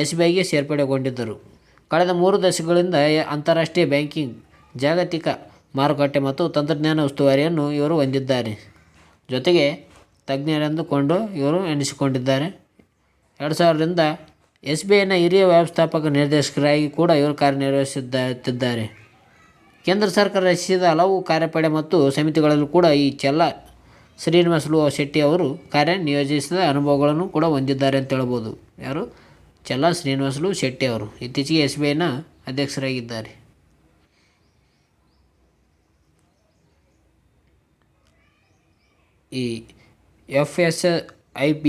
SBIಗೆ ಸೇರ್ಪಡೆಗೊಂಡಿದ್ದರು. ಕಳೆದ 3 ದಶಕಗಳಿಂದ ಅಂತಾರಾಷ್ಟ್ರೀಯ ಬ್ಯಾಂಕಿಂಗ್, ಜಾಗತಿಕ ಮಾರುಕಟ್ಟೆ ಮತ್ತು ತಂತ್ರಜ್ಞಾನ ಉಸ್ತುವಾರಿಯನ್ನು ಇವರು ಹೊಂದಿದ್ದಾರೆ. ಜೊತೆಗೆ ತಜ್ಞರೆಂದುಕೊಂಡು ಇವರು ಎನಿಸಿಕೊಂಡಿದ್ದಾರೆ. 2000ರಿಂದ SBIನ ಹಿರಿಯ ವ್ಯವಸ್ಥಾಪಕ ನಿರ್ದೇಶಕರಾಗಿ ಕೂಡ ಇವರು ಕಾರ್ಯನಿರ್ವಹಿಸುತ್ತಿದ್ದಾರೆ. ಕೇಂದ್ರ ಸರ್ಕಾರ ರಚಿಸಿದ ಹಲವು ಕಾರ್ಯಪಡೆ ಮತ್ತು ಸಮಿತಿಗಳಲ್ಲೂ ಕೂಡ ಈ ಚಲ್ಲಾ ಶ್ರೀನಿವಾಸುಲು ಶೆಟ್ಟಿ ಅವರು ಕಾರ್ಯನಿಯೋಜಿಸಿದ ಅನುಭವಗಳನ್ನು ಕೂಡ ಹೊಂದಿದ್ದಾರೆ ಅಂತ ಹೇಳ್ಬೋದು. ಯಾರು? ಚಲ್ಲಾ ಶ್ರೀನಿವಾಸುಲು ಶೆಟ್ಟಿ ಅವರು ಇತ್ತೀಚೆಗೆ SBIನ ಅಧ್ಯಕ್ಷರಾಗಿದ್ದಾರೆ. ಈ FSIB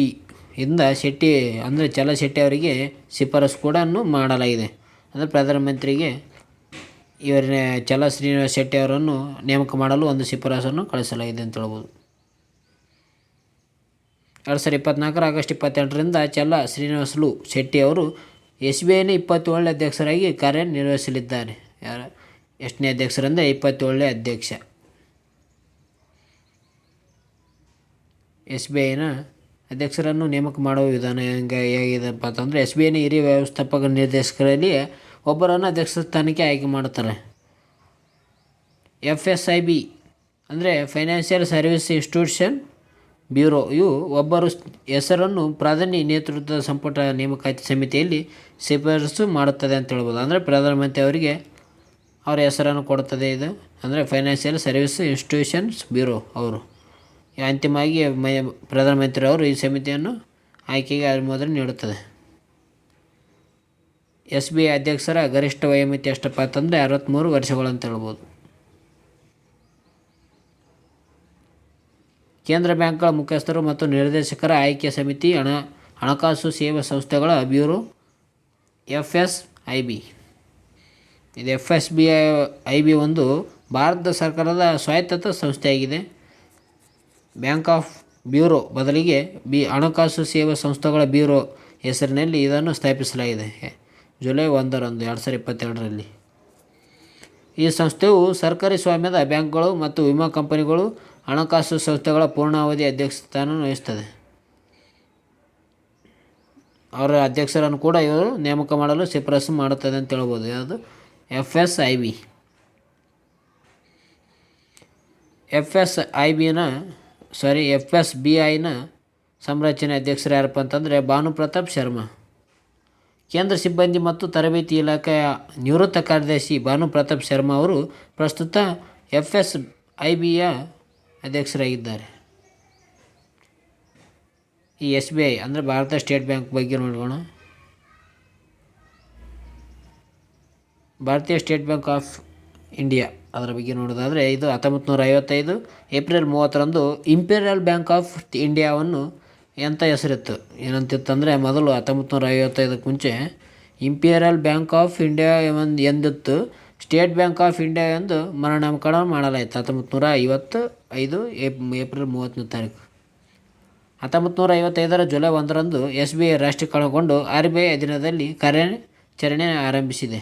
ಇಂದ ಶೆಟ್ಟಿ ಅಂದರೆ ಚಲ್ಲಾ ಶೆಟ್ಟಿ ಅವರಿಗೆ ಶಿಫಾರಸು ಕೂಡ ಮಾಡಲಾಗಿದೆ. ಅಂದರೆ ಪ್ರಧಾನಮಂತ್ರಿಗೆ ಇವರ ಚಲ್ಲಾ ಶ್ರೀನಿವಾಸ್ ಶೆಟ್ಟಿ ಅವರನ್ನು ನೇಮಕ ಮಾಡಲು ಒಂದು ಶಿಫಾರಸನ್ನು ಕಳಿಸಲಾಗಿದೆ ಅಂತ ಹೇಳ್ಬೋದು. 2024 ಆಗಸ್ಟ್ 28ರಿಂದ ಚಲ್ಲಾ ಶ್ರೀನಿವಾಸುಲು ಶೆಟ್ಟಿ ಅವರು SBIನ 27ನೇ ಅಧ್ಯಕ್ಷರಾಗಿ ಕಾರ್ಯನಿರ್ವಹಿಸಲಿದ್ದಾರೆ. ಎಷ್ಟನೇ ಅಧ್ಯಕ್ಷರಂದರೆ 27ನೇ ಅಧ್ಯಕ್ಷ. SBIನ ಅಧ್ಯಕ್ಷರನ್ನು ನೇಮಕ ಮಾಡುವ ವಿಧಾನ ಹೇಗಿದೆಪ್ಪ ಅಂತಂದರೆ SBIನ ಹಿರಿಯ ವ್ಯವಸ್ಥಾಪಕ ನಿರ್ದೇಶಕರಲ್ಲಿ ಒಬ್ಬರನ್ನು ಅಧ್ಯಕ್ಷ ಸ್ಥಾನಕ್ಕೆ ಆಯ್ಕೆ ಮಾಡ್ತಾರೆ. FSIB ಅಂದರೆ ಫೈನಾನ್ಷಿಯಲ್ ಸರ್ವಿಸ್ ಇನ್ಸ್ಟಿಟ್ಯೂಷನ್ ಬ್ಯೂರೋ ಇವು ಒಬ್ಬರು ಹೆಸರನ್ನು ಪ್ರಧಾನಿ ನೇತೃತ್ವದ ಸಂಪುಟ ನೇಮಕಾತಿ ಸಮಿತಿಯಲ್ಲಿ ಶಿಫಾರಸು ಮಾಡುತ್ತದೆ ಅಂತ ಹೇಳ್ಬೋದು. ಅಂದರೆ ಪ್ರಧಾನಮಂತ್ರಿ ಅವರಿಗೆ ಅವರ ಹೆಸರನ್ನು ಕೊಡುತ್ತದೆ. ಇದು ಅಂದರೆ ಫೈನಾನ್ಷಿಯಲ್ ಸರ್ವಿಸ್ ಇನ್ಸ್ಟಿಟ್ಯೂಷನ್ಸ್ ಬ್ಯೂರೋ ಅವರು ಅಂತಿಮವಾಗಿ ಪ್ರಧಾನಮಂತ್ರಿ ಅವರು ಈ ಸಮಿತಿಯನ್ನು ಆಯ್ಕೆಗೆ ಅನುಮೋದನೆ ನೀಡುತ್ತದೆ. SBI ಅಧ್ಯಕ್ಷರ ಗರಿಷ್ಠ ವಯೋಮಿತಿ ಎಷ್ಟಪ್ಪ ಅಂತಂದರೆ 63 ವರ್ಷಗಳು ಅಂತ ಹೇಳ್ಬೋದು. ಕೇಂದ್ರ ಬ್ಯಾಂಕ್ಗಳ ಮುಖ್ಯಸ್ಥರು ಮತ್ತು ನಿರ್ದೇಶಕರ ಆಯ್ಕೆ ಸಮಿತಿ ಹಣಕಾಸು ಸೇವಾ ಸಂಸ್ಥೆಗಳ ಬ್ಯೂರೋ FSIB. ಇದು FSIB ಒಂದು ಭಾರತ ಸರ್ಕಾರದ ಸ್ವಾಯತ್ತ ಸಂಸ್ಥೆಯಾಗಿದೆ. ಬ್ಯಾಂಕ್ ಆಫ್ ಬ್ಯೂರೋ ಬದಲಿಗೆ ಹಣಕಾಸು ಸೇವಾ ಸಂಸ್ಥೆಗಳ ಬ್ಯೂರೋ ಹೆಸರಿನಲ್ಲಿ ಇದನ್ನು ಸ್ಥಾಪಿಸಲಾಗಿದೆ ಜುಲೈ 1ರಂದು 2022ರಲ್ಲಿ. ಈ ಸಂಸ್ಥೆಯು ಸರ್ಕಾರಿ ಸ್ವಾಮ್ಯದ ಬ್ಯಾಂಕ್ಗಳು ಮತ್ತು ವಿಮಾ ಕಂಪನಿಗಳು, ಹಣಕಾಸು ಸಂಸ್ಥೆಗಳ ಪೂರ್ಣಾವಧಿ ಅಧ್ಯಕ್ಷ ಸ್ಥಾನ ವಹಿಸುತ್ತದೆ. ಅವರ ಅಧ್ಯಕ್ಷರನ್ನು ಕೂಡ ಇವರು ನೇಮಕ ಮಾಡಲು ಶಿಫಾರಸು ಮಾಡುತ್ತದೆ ಅಂತ ಹೇಳ್ಬೋದು. ಯಾವುದು? FSBIನ ಸಂರಚನೆ ಅಧ್ಯಕ್ಷರು ಯಾರಪ್ಪ ಅಂತಂದರೆ ಭಾನು ಪ್ರತಾಪ್ ಶರ್ಮಾ. ಕೇಂದ್ರ ಸಿಬ್ಬಂದಿ ಮತ್ತು ತರಬೇತಿ ಇಲಾಖೆಯ ನಿವೃತ್ತ ಕಾರ್ಯದರ್ಶಿ ಭಾನು ಪ್ರತಾಪ್ ಶರ್ಮಾ ಅವರು ಪ್ರಸ್ತುತ FSIBಯ ಅಧ್ಯಕ್ಷರಾಗಿದ್ದಾರೆ. ಈ SBI ಅಂದರೆ ಭಾರತ ಸ್ಟೇಟ್ ಬ್ಯಾಂಕ್ ಬಗ್ಗೆ ನೋಡೋಣ. ಭಾರತೀಯ ಸ್ಟೇಟ್ ಬ್ಯಾಂಕ್ ಆಫ್ ಇಂಡಿಯಾ ಅದರ ಬಗ್ಗೆ ನೋಡೋದಾದರೆ ಇದು 1955 ಏಪ್ರಿಲ್ 30ರಂದು ಇಂಪೀರಿಯಲ್ ಬ್ಯಾಂಕ್ ಆಫ್ ಇಂಡಿಯಾವನ್ನು ಎಂಥ ಹೆಸರಿತ್ತು ಏನಂತಿತ್ತಂದರೆ, ಮೊದಲು 1955ಕ್ಕೆ ಮುಂಚೆ ಇಂಪೀರಿಯಲ್ ಬ್ಯಾಂಕ್ ಆಫ್ ಇಂಡಿಯಾ ಎಂದಿತ್ತು. ಸ್ಟೇಟ್ ಬ್ಯಾಂಕ್ ಆಫ್ ಇಂಡಿಯಾ ಎಂದು ಮರುನಾಮಕರಣ ಮಾಡಲಾಯಿತು 1955 ಏಪ್ರಿಲ್ 30ನೇ ತಾರೀಕು. 1955 ಜುಲೈ 1ರಂದು SBI ರಾಷ್ಟ್ರೀಕರಣಗೊಂಡು RBI ಅಧೀನದಲ್ಲಿ ಕಾರ್ಯಾಚರಣೆ ಆರಂಭಿಸಿದೆ.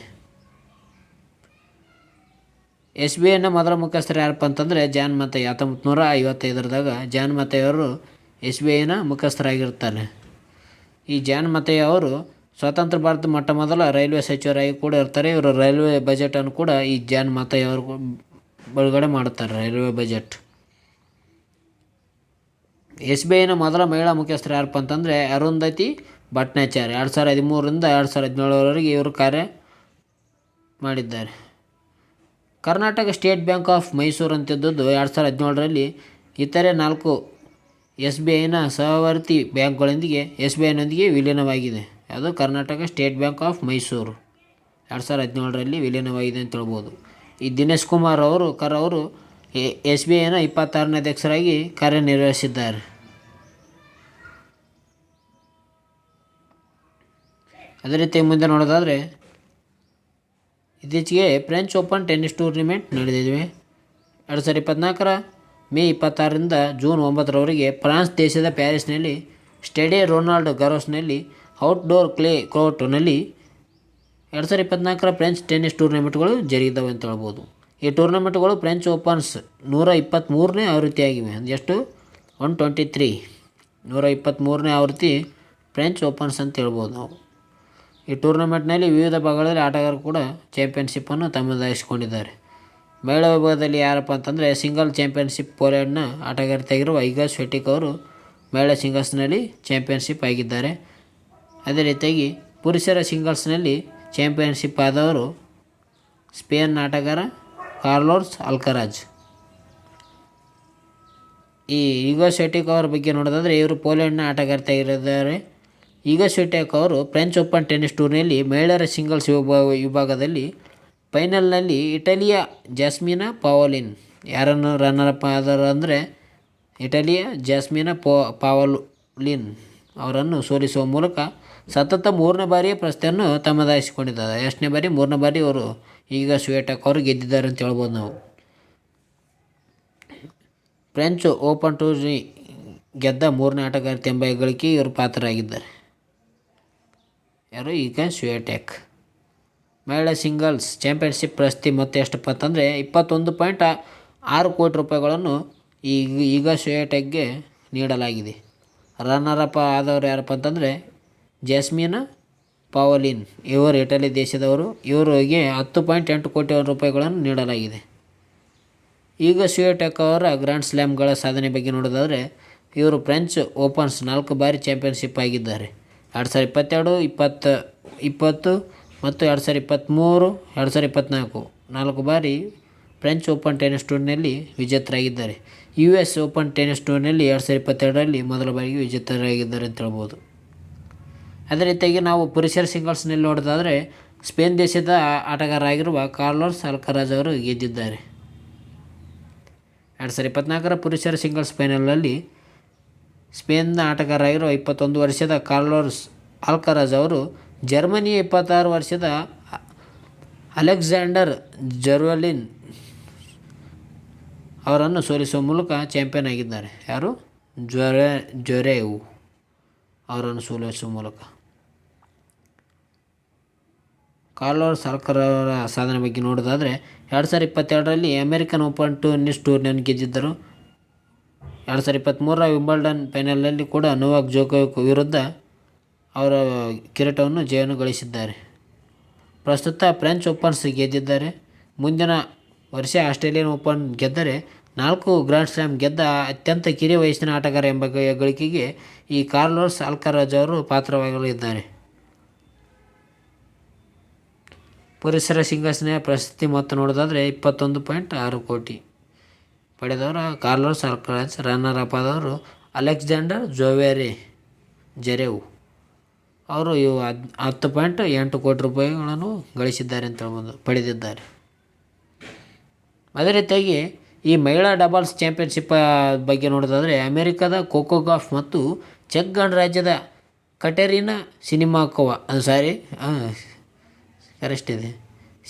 SBIನ ಮೊದಲ ಮುಖ್ಯಸ್ಥರು ಯಾರಪ್ಪ ಅಂತಂದರೆ ಜಾನ್ ಮಥೈ. 1955 ಜಾನ್ ಮಥೈ ಅವರು SBIನ ಮುಖ್ಯಸ್ಥರಾಗಿರ್ತಾರೆ. ಈ ಜಾನ್ ಮಥೈ ಅವರು ಸ್ವತಂತ್ರ ಭಾರತ ಮೊಟ್ಟ ಮೊದಲ ರೈಲ್ವೆ ಸಚಿವರಾಗಿ ಕೂಡ ಇರ್ತಾರೆ. ಇವರು ರೈಲ್ವೆ ಬಜೆಟನ್ನು ಕೂಡ ಈ ಜಾನ್ ಮಥೈ ಅವರು ಬಿಡುಗಡೆ ಮಾಡುತ್ತಾರೆ, ರೈಲ್ವೆ ಬಜೆಟ್. SBIನ ಮೊದಲ ಮಹಿಳಾ ಮುಖ್ಯಸ್ಥರು ಯಾರಪ್ಪ ಅಂತಂದರೆ ಅರುಂಧತಿ ಭಟ್ನಾಚಾರ್ಯ. 2013ರಿಂದ 2017ವರೆಗೆ ಇವರು ಕಾರ್ಯ ಮಾಡಿದ್ದಾರೆ. Karnataka state bank of Mysore ಅಂತಿದ್ದದ್ದು 2017ರಲ್ಲಿ ಇತರೆ 4 SBIನ ಸಹವರ್ತಿ ಬ್ಯಾಂಕ್ಗಳೊಂದಿಗೆ SBIನೊಂದಿಗೆ ವಿಲೀನವಾಗಿದೆ. ಅದು Karnataka state bank of Mysore 2017ರಲ್ಲಿ ವಿಲೀನವಾಗಿದೆ ಅಂತ ಹೇಳ್ಬೋದು. ಈ ದಿನೇಶ್ ಕುಮಾರ್ ಕರ್ ಅವರು SBIನ 26ನೇ ಅಧ್ಯಕ್ಷರಾಗಿ ಕಾರ್ಯನಿರ್ವಹಿಸಿದ್ದಾರೆ. ಅದೇ ರೀತಿ ಮುಂದೆ ನೋಡೋದಾದರೆ ಇತ್ತೀಚೆಗೆ ಫ್ರೆಂಚ್ ಓಪನ್ ಟೆನ್ನಿಸ್ ಟೂರ್ನಿಮೆಂಟ್ ನಡೆದಿವೆ. 2024 ಮೇ 26ರಿಂದ ಜೂನ್ 9ರವರೆಗೆ ಫ್ರಾನ್ಸ್ ದೇಶದ ಪ್ಯಾರಿಸ್ನಲ್ಲಿ ಸ್ಟೇಡೆ ರೊನಾಲ್ಡ್ ಗರೋಸ್ನಲ್ಲಿ ಔಟ್ಡೋರ್ ಕ್ಲೇ ಕೋರ್ಟ್ನಲ್ಲಿ 2024 ಫ್ರೆಂಚ್ ಟೆನ್ನಿಸ್ ಟೂರ್ನಮೆಂಟ್ಗಳು ಜರುಗಿದವೆ ಅಂತ ಹೇಳ್ಬೋದು. ಈ ಟೂರ್ನಮೆಂಟ್ಗಳು ಫ್ರೆಂಚ್ ಓಪನ್ಸ್ 123ನೇ ಆವೃತ್ತಿಯಾಗಿವೆ. ಎಷ್ಟು 123 123ನೇ ಆವೃತ್ತಿ ಫ್ರೆಂಚ್ ಓಪನ್ಸ್ ಅಂತ ಹೇಳ್ಬೋದು ನಾವು. ಈ ಟೂರ್ನಮೆಂಟ್ನಲ್ಲಿ ವಿವಿಧ ಭಾಗಗಳಲ್ಲಿ ಆಟಗಾರರು ಕೂಡ ಚಾಂಪಿಯನ್ಶಿಪ್ಪನ್ನು ತಮ್ಮದಾಗಿಸಿಕೊಂಡಿದ್ದಾರೆ. ಮಹಿಳಾ ವಿಭಾಗದಲ್ಲಿ ಯಾರಪ್ಪ ಅಂತಂದರೆ ಸಿಂಗಲ್ ಚಾಂಪಿಯನ್ಶಿಪ್ ಪೋಲೆಂಡ್ನ ಆಟಗಾರ್ತಿಯಾಗಿರುವ ಇಗಾ ಸ್ವಿಯಾಟೆಕ್ ಅವರು ಮಹಿಳಾ ಸಿಂಗಲ್ಸ್ನಲ್ಲಿ ಚಾಂಪಿಯನ್ಶಿಪ್ ಆಗಿದ್ದಾರೆ. ಅದೇ ರೀತಿಯಾಗಿ ಪುರುಷರ ಸಿಂಗಲ್ಸ್ನಲ್ಲಿ ಚಾಂಪಿಯನ್ಶಿಪ್ ಆದವರು ಸ್ಪೇನ್ನ ಆಟಗಾರ ಕಾರ್ಲೋಸ್ ಅಲ್ಕರಾಜ್. ಈ ಇಗಾ ಸ್ವಿಯಾಟೆಕ್ ಅವರ ಬಗ್ಗೆ ನೋಡೋದಾದರೆ ಇವರು ಪೋಲೆಂಡ್ನ ಆಟಗಾರ್ತಿಯಾಗಿದ್ದಾರೆ. ಇಗಾ ಸ್ವಿಯಾಟೆಕ್ ಅವರು ಫ್ರೆಂಚ್ ಓಪನ್ ಟೆನ್ನಿಸ್ ಟೂರ್ನಿಯಲ್ಲಿ ಮಹಿಳೆಯರ ಸಿಂಗಲ್ಸ್ ವಿಭಾಗದಲ್ಲಿ ಫೈನಲ್ನಲ್ಲಿ ಇಟಲಿಯ ಜಾಸ್ಮಿನಾ ಪಾವೋಲಿನ್ ಯಾರನ್ನು ರನ್ನರಪ್ ಆದರು ಅಂದರೆ ಇಟಲಿಯ ಜಾಸ್ಮಿನಾ ಪಾವೋಲಿನ್ ಅವರನ್ನು ಸೋಲಿಸುವ ಮೂಲಕ ಸತತ 3ನೇ ಬಾರಿಯ ಪ್ರಶಸ್ತಿಯನ್ನು ತಮ್ಮದಾಗಿಸಿಕೊಂಡಿದ್ದಾರೆ. ಎಷ್ಟನೇ ಬಾರಿ? 3ನೇ ಬಾರಿ ಅವರು ಇಗಾ ಸ್ವಿಯಾಟೆಕ್ ಅವರು ಗೆದ್ದಿದ್ದಾರೆ ಅಂತ ಹೇಳ್ಬೋದು ನಾವು. ಫ್ರೆಂಚ್ ಓಪನ್ ಟೂರ್ನಿ ಗೆದ್ದ 3ನೇ ಆಟಗಾರ್ತಿ ಎಂಬ ಹೆಗ್ಗಳಿಕೆ ಇವರು ಪಾತ್ರರಾಗಿದ್ದಾರೆ. ಯಾರು? ಇಗಾ ಸ್ವಿಯಾಟೆಕ್. ಮಹಿಳಾ ಸಿಂಗಲ್ಸ್ ಚಾಂಪಿಯನ್ಶಿಪ್ ಪ್ರಶಸ್ತಿ ಮೊತ್ತ ಎಷ್ಟಪ್ಪ ಅಂತಂದರೆ 21.6 ಕೋಟಿ ರೂಪಾಯಿಗಳನ್ನು ಇಗಾ ಸ್ವಿಯಾಟೆಕ್ಗೆ ನೀಡಲಾಗಿದೆ. ರನ್ನರಪ್ ಆದವರು ಯಾರಪ್ಪ ಅಂತಂದರೆ ಜಾಸ್ಮಿನಾ ಪಾವೋಲಿನ್, ಇವರು ಇಟಲಿ ದೇಶದವರು. ಇವರಿಗೆ 10.8 ಕೋಟಿ ರೂಪಾಯಿಗಳನ್ನು ನೀಡಲಾಗಿದೆ. ಇಗಾ ಸ್ವಿಯಾಟೆಕ್ ಅವರ ಗ್ರ್ಯಾಂಡ್ ಸ್ಲ್ಯಾಮ್ಗಳ ಸಾಧನೆ ಬಗ್ಗೆ ನೋಡೋದಾದರೆ ಇವರು ಫ್ರೆಂಚ್ ಓಪನ್ಸ್ 4 ಬಾರಿ ಚಾಂಪಿಯನ್ಶಿಪ್ ಆಗಿದ್ದಾರೆ. 2022, 2020 ಮತ್ತು 2023, 2024 4 ಬಾರಿ ಫ್ರೆಂಚ್ ಓಪನ್ ಟೆನ್ನಿಸ್ ಟೂರ್ನಿಯಲ್ಲಿ ವಿಜೇತರಾಗಿದ್ದಾರೆ. US ಓಪನ್ ಟೆನ್ನಿಸ್ ಟೂರ್ನಿಯಲ್ಲಿ 2022ರಲ್ಲಿ ಮೊದಲ ಬಾರಿಗೆ ವಿಜೇತರಾಗಿದ್ದಾರೆ ಅಂತ ಹೇಳ್ಬೋದು. ಅದೇ ರೀತಿಯಾಗಿ ನಾವು ಪುರುಷರ ಸಿಂಗಲ್ಸ್ನಲ್ಲಿ ನೋಡೋದಾದರೆ ಸ್ಪೇನ್ ದೇಶದ ಆಟಗಾರರಾಗಿರುವ ಕಾರ್ಲೋಸ್ ಅಲ್ಕರಾಜ್ ಅವರು ಗೆದ್ದಿದ್ದಾರೆ. 2024 ಪುರುಷರ ಸಿಂಗಲ್ಸ್ ಫೈನಲ್ನಲ್ಲಿ ಸ್ಪೇನ್ನ ಆಟಗಾರರಾಗಿರುವ 21 ವರ್ಷದ ಕಾರ್ಲೋಸ್ ಅಲ್ಕರಾಜ್ ಅವರು ಜರ್ಮನಿಯ 26 ವರ್ಷದ ಅಲೆಕ್ಸಾಂಡರ್ ಜ್ವೆರೆವ್ ಅವರನ್ನು ಸೋಲಿಸುವ ಮೂಲಕ ಚಾಂಪಿಯನ್ ಆಗಿದ್ದಾರೆ. ಯಾರು? ಜ್ವೆರೆವ್ ಅವರನ್ನು ಸೋಲಿಸುವ ಮೂಲಕ. ಕಾರ್ಲೋಸ್ ಅಲ್ಕರಾಜ್ ಅವರ ಸಾಧನೆ ಬಗ್ಗೆ ನೋಡೋದಾದರೆ 2022ರಲ್ಲಿ ಅಮೆರಿಕನ್ ಓಪನ್ ಟೆನ್ನಿಸ್ ಟೂರ್ನಿಯನ್ನು ಗೆದ್ದಿದ್ದರು. 2023ರ ವಿಂಬಲ್ಡನ್ ಫೈನಲ್ನಲ್ಲಿ ಕೂಡ ನೊವಾಕ್ ಜೋಕೋವಿಕ್ ವಿರುದ್ಧ ಅವರ ಕಿರೀಟವನ್ನು ಜಯವನ್ನು ಗಳಿಸಿದ್ದಾರೆ. ಪ್ರಸ್ತುತ ಫ್ರೆಂಚ್ ಓಪನ್ಸ್ ಗೆದ್ದಿದ್ದಾರೆ. ಮುಂದಿನ ವರ್ಷ ಆಸ್ಟ್ರೇಲಿಯನ್ ಓಪನ್ ಗೆದ್ದರೆ 4 ಗ್ರ್ಯಾಂಡ್ ಸ್ಲ್ಯಾಮ್ ಗೆದ್ದ ಅತ್ಯಂತ ಕಿರಿಯ ವಯಸ್ಸಿನ ಆಟಗಾರ ಎಂಬ ಗಳಿಕೆಗೆ ಈ ಕಾರ್ಲೋಸ್ ಅಲ್ಕರಾಜ್ ಅವರು ಪಾತ್ರವಾಗಲಿದ್ದಾರೆ. ಪುರುಷರ ಸಿಂಗಲ್ಸ್ನ ಪ್ರಶಸ್ತಿ ಮೊತ್ತ ನೋಡೋದಾದರೆ 21.6 ಕೋಟಿ ಪಡೆದವರು ಕಾರ್ಲೋಸ್ ಅಲ್ಕರಾಜ್. ರನ್ನರ್ ಅಪ್ ಆದವರು ಅಲೆಕ್ಸಾಂಡರ್ ಜ್ವೆರೆವ್ ಅವರು 10.8 ಕೋಟಿ ರೂಪಾಯಿಗಳನ್ನು ಗಳಿಸಿದ್ದಾರೆ ಅಂತ ಹೇಳ್ಬೋದು, ಪಡೆದಿದ್ದಾರೆ. ಅದೇ ರೀತಿಯಾಗಿ ಈ ಮಹಿಳಾ ಡಬಲ್ಸ್ ಚಾಂಪಿಯನ್ಶಿಪ್ ಬಗ್ಗೆ ನೋಡೋದಾದರೆ ಅಮೆರಿಕದ ಕೋಕೋ ಗಾಫ್ ಮತ್ತು ಚೆಕ್ ಗಣರಾಜ್ಯದ ಕಟೆರಿನಾ ಸಿನಿಮಾಕೋವಾ ಕರೆಕ್ಟ್ ಇದೆ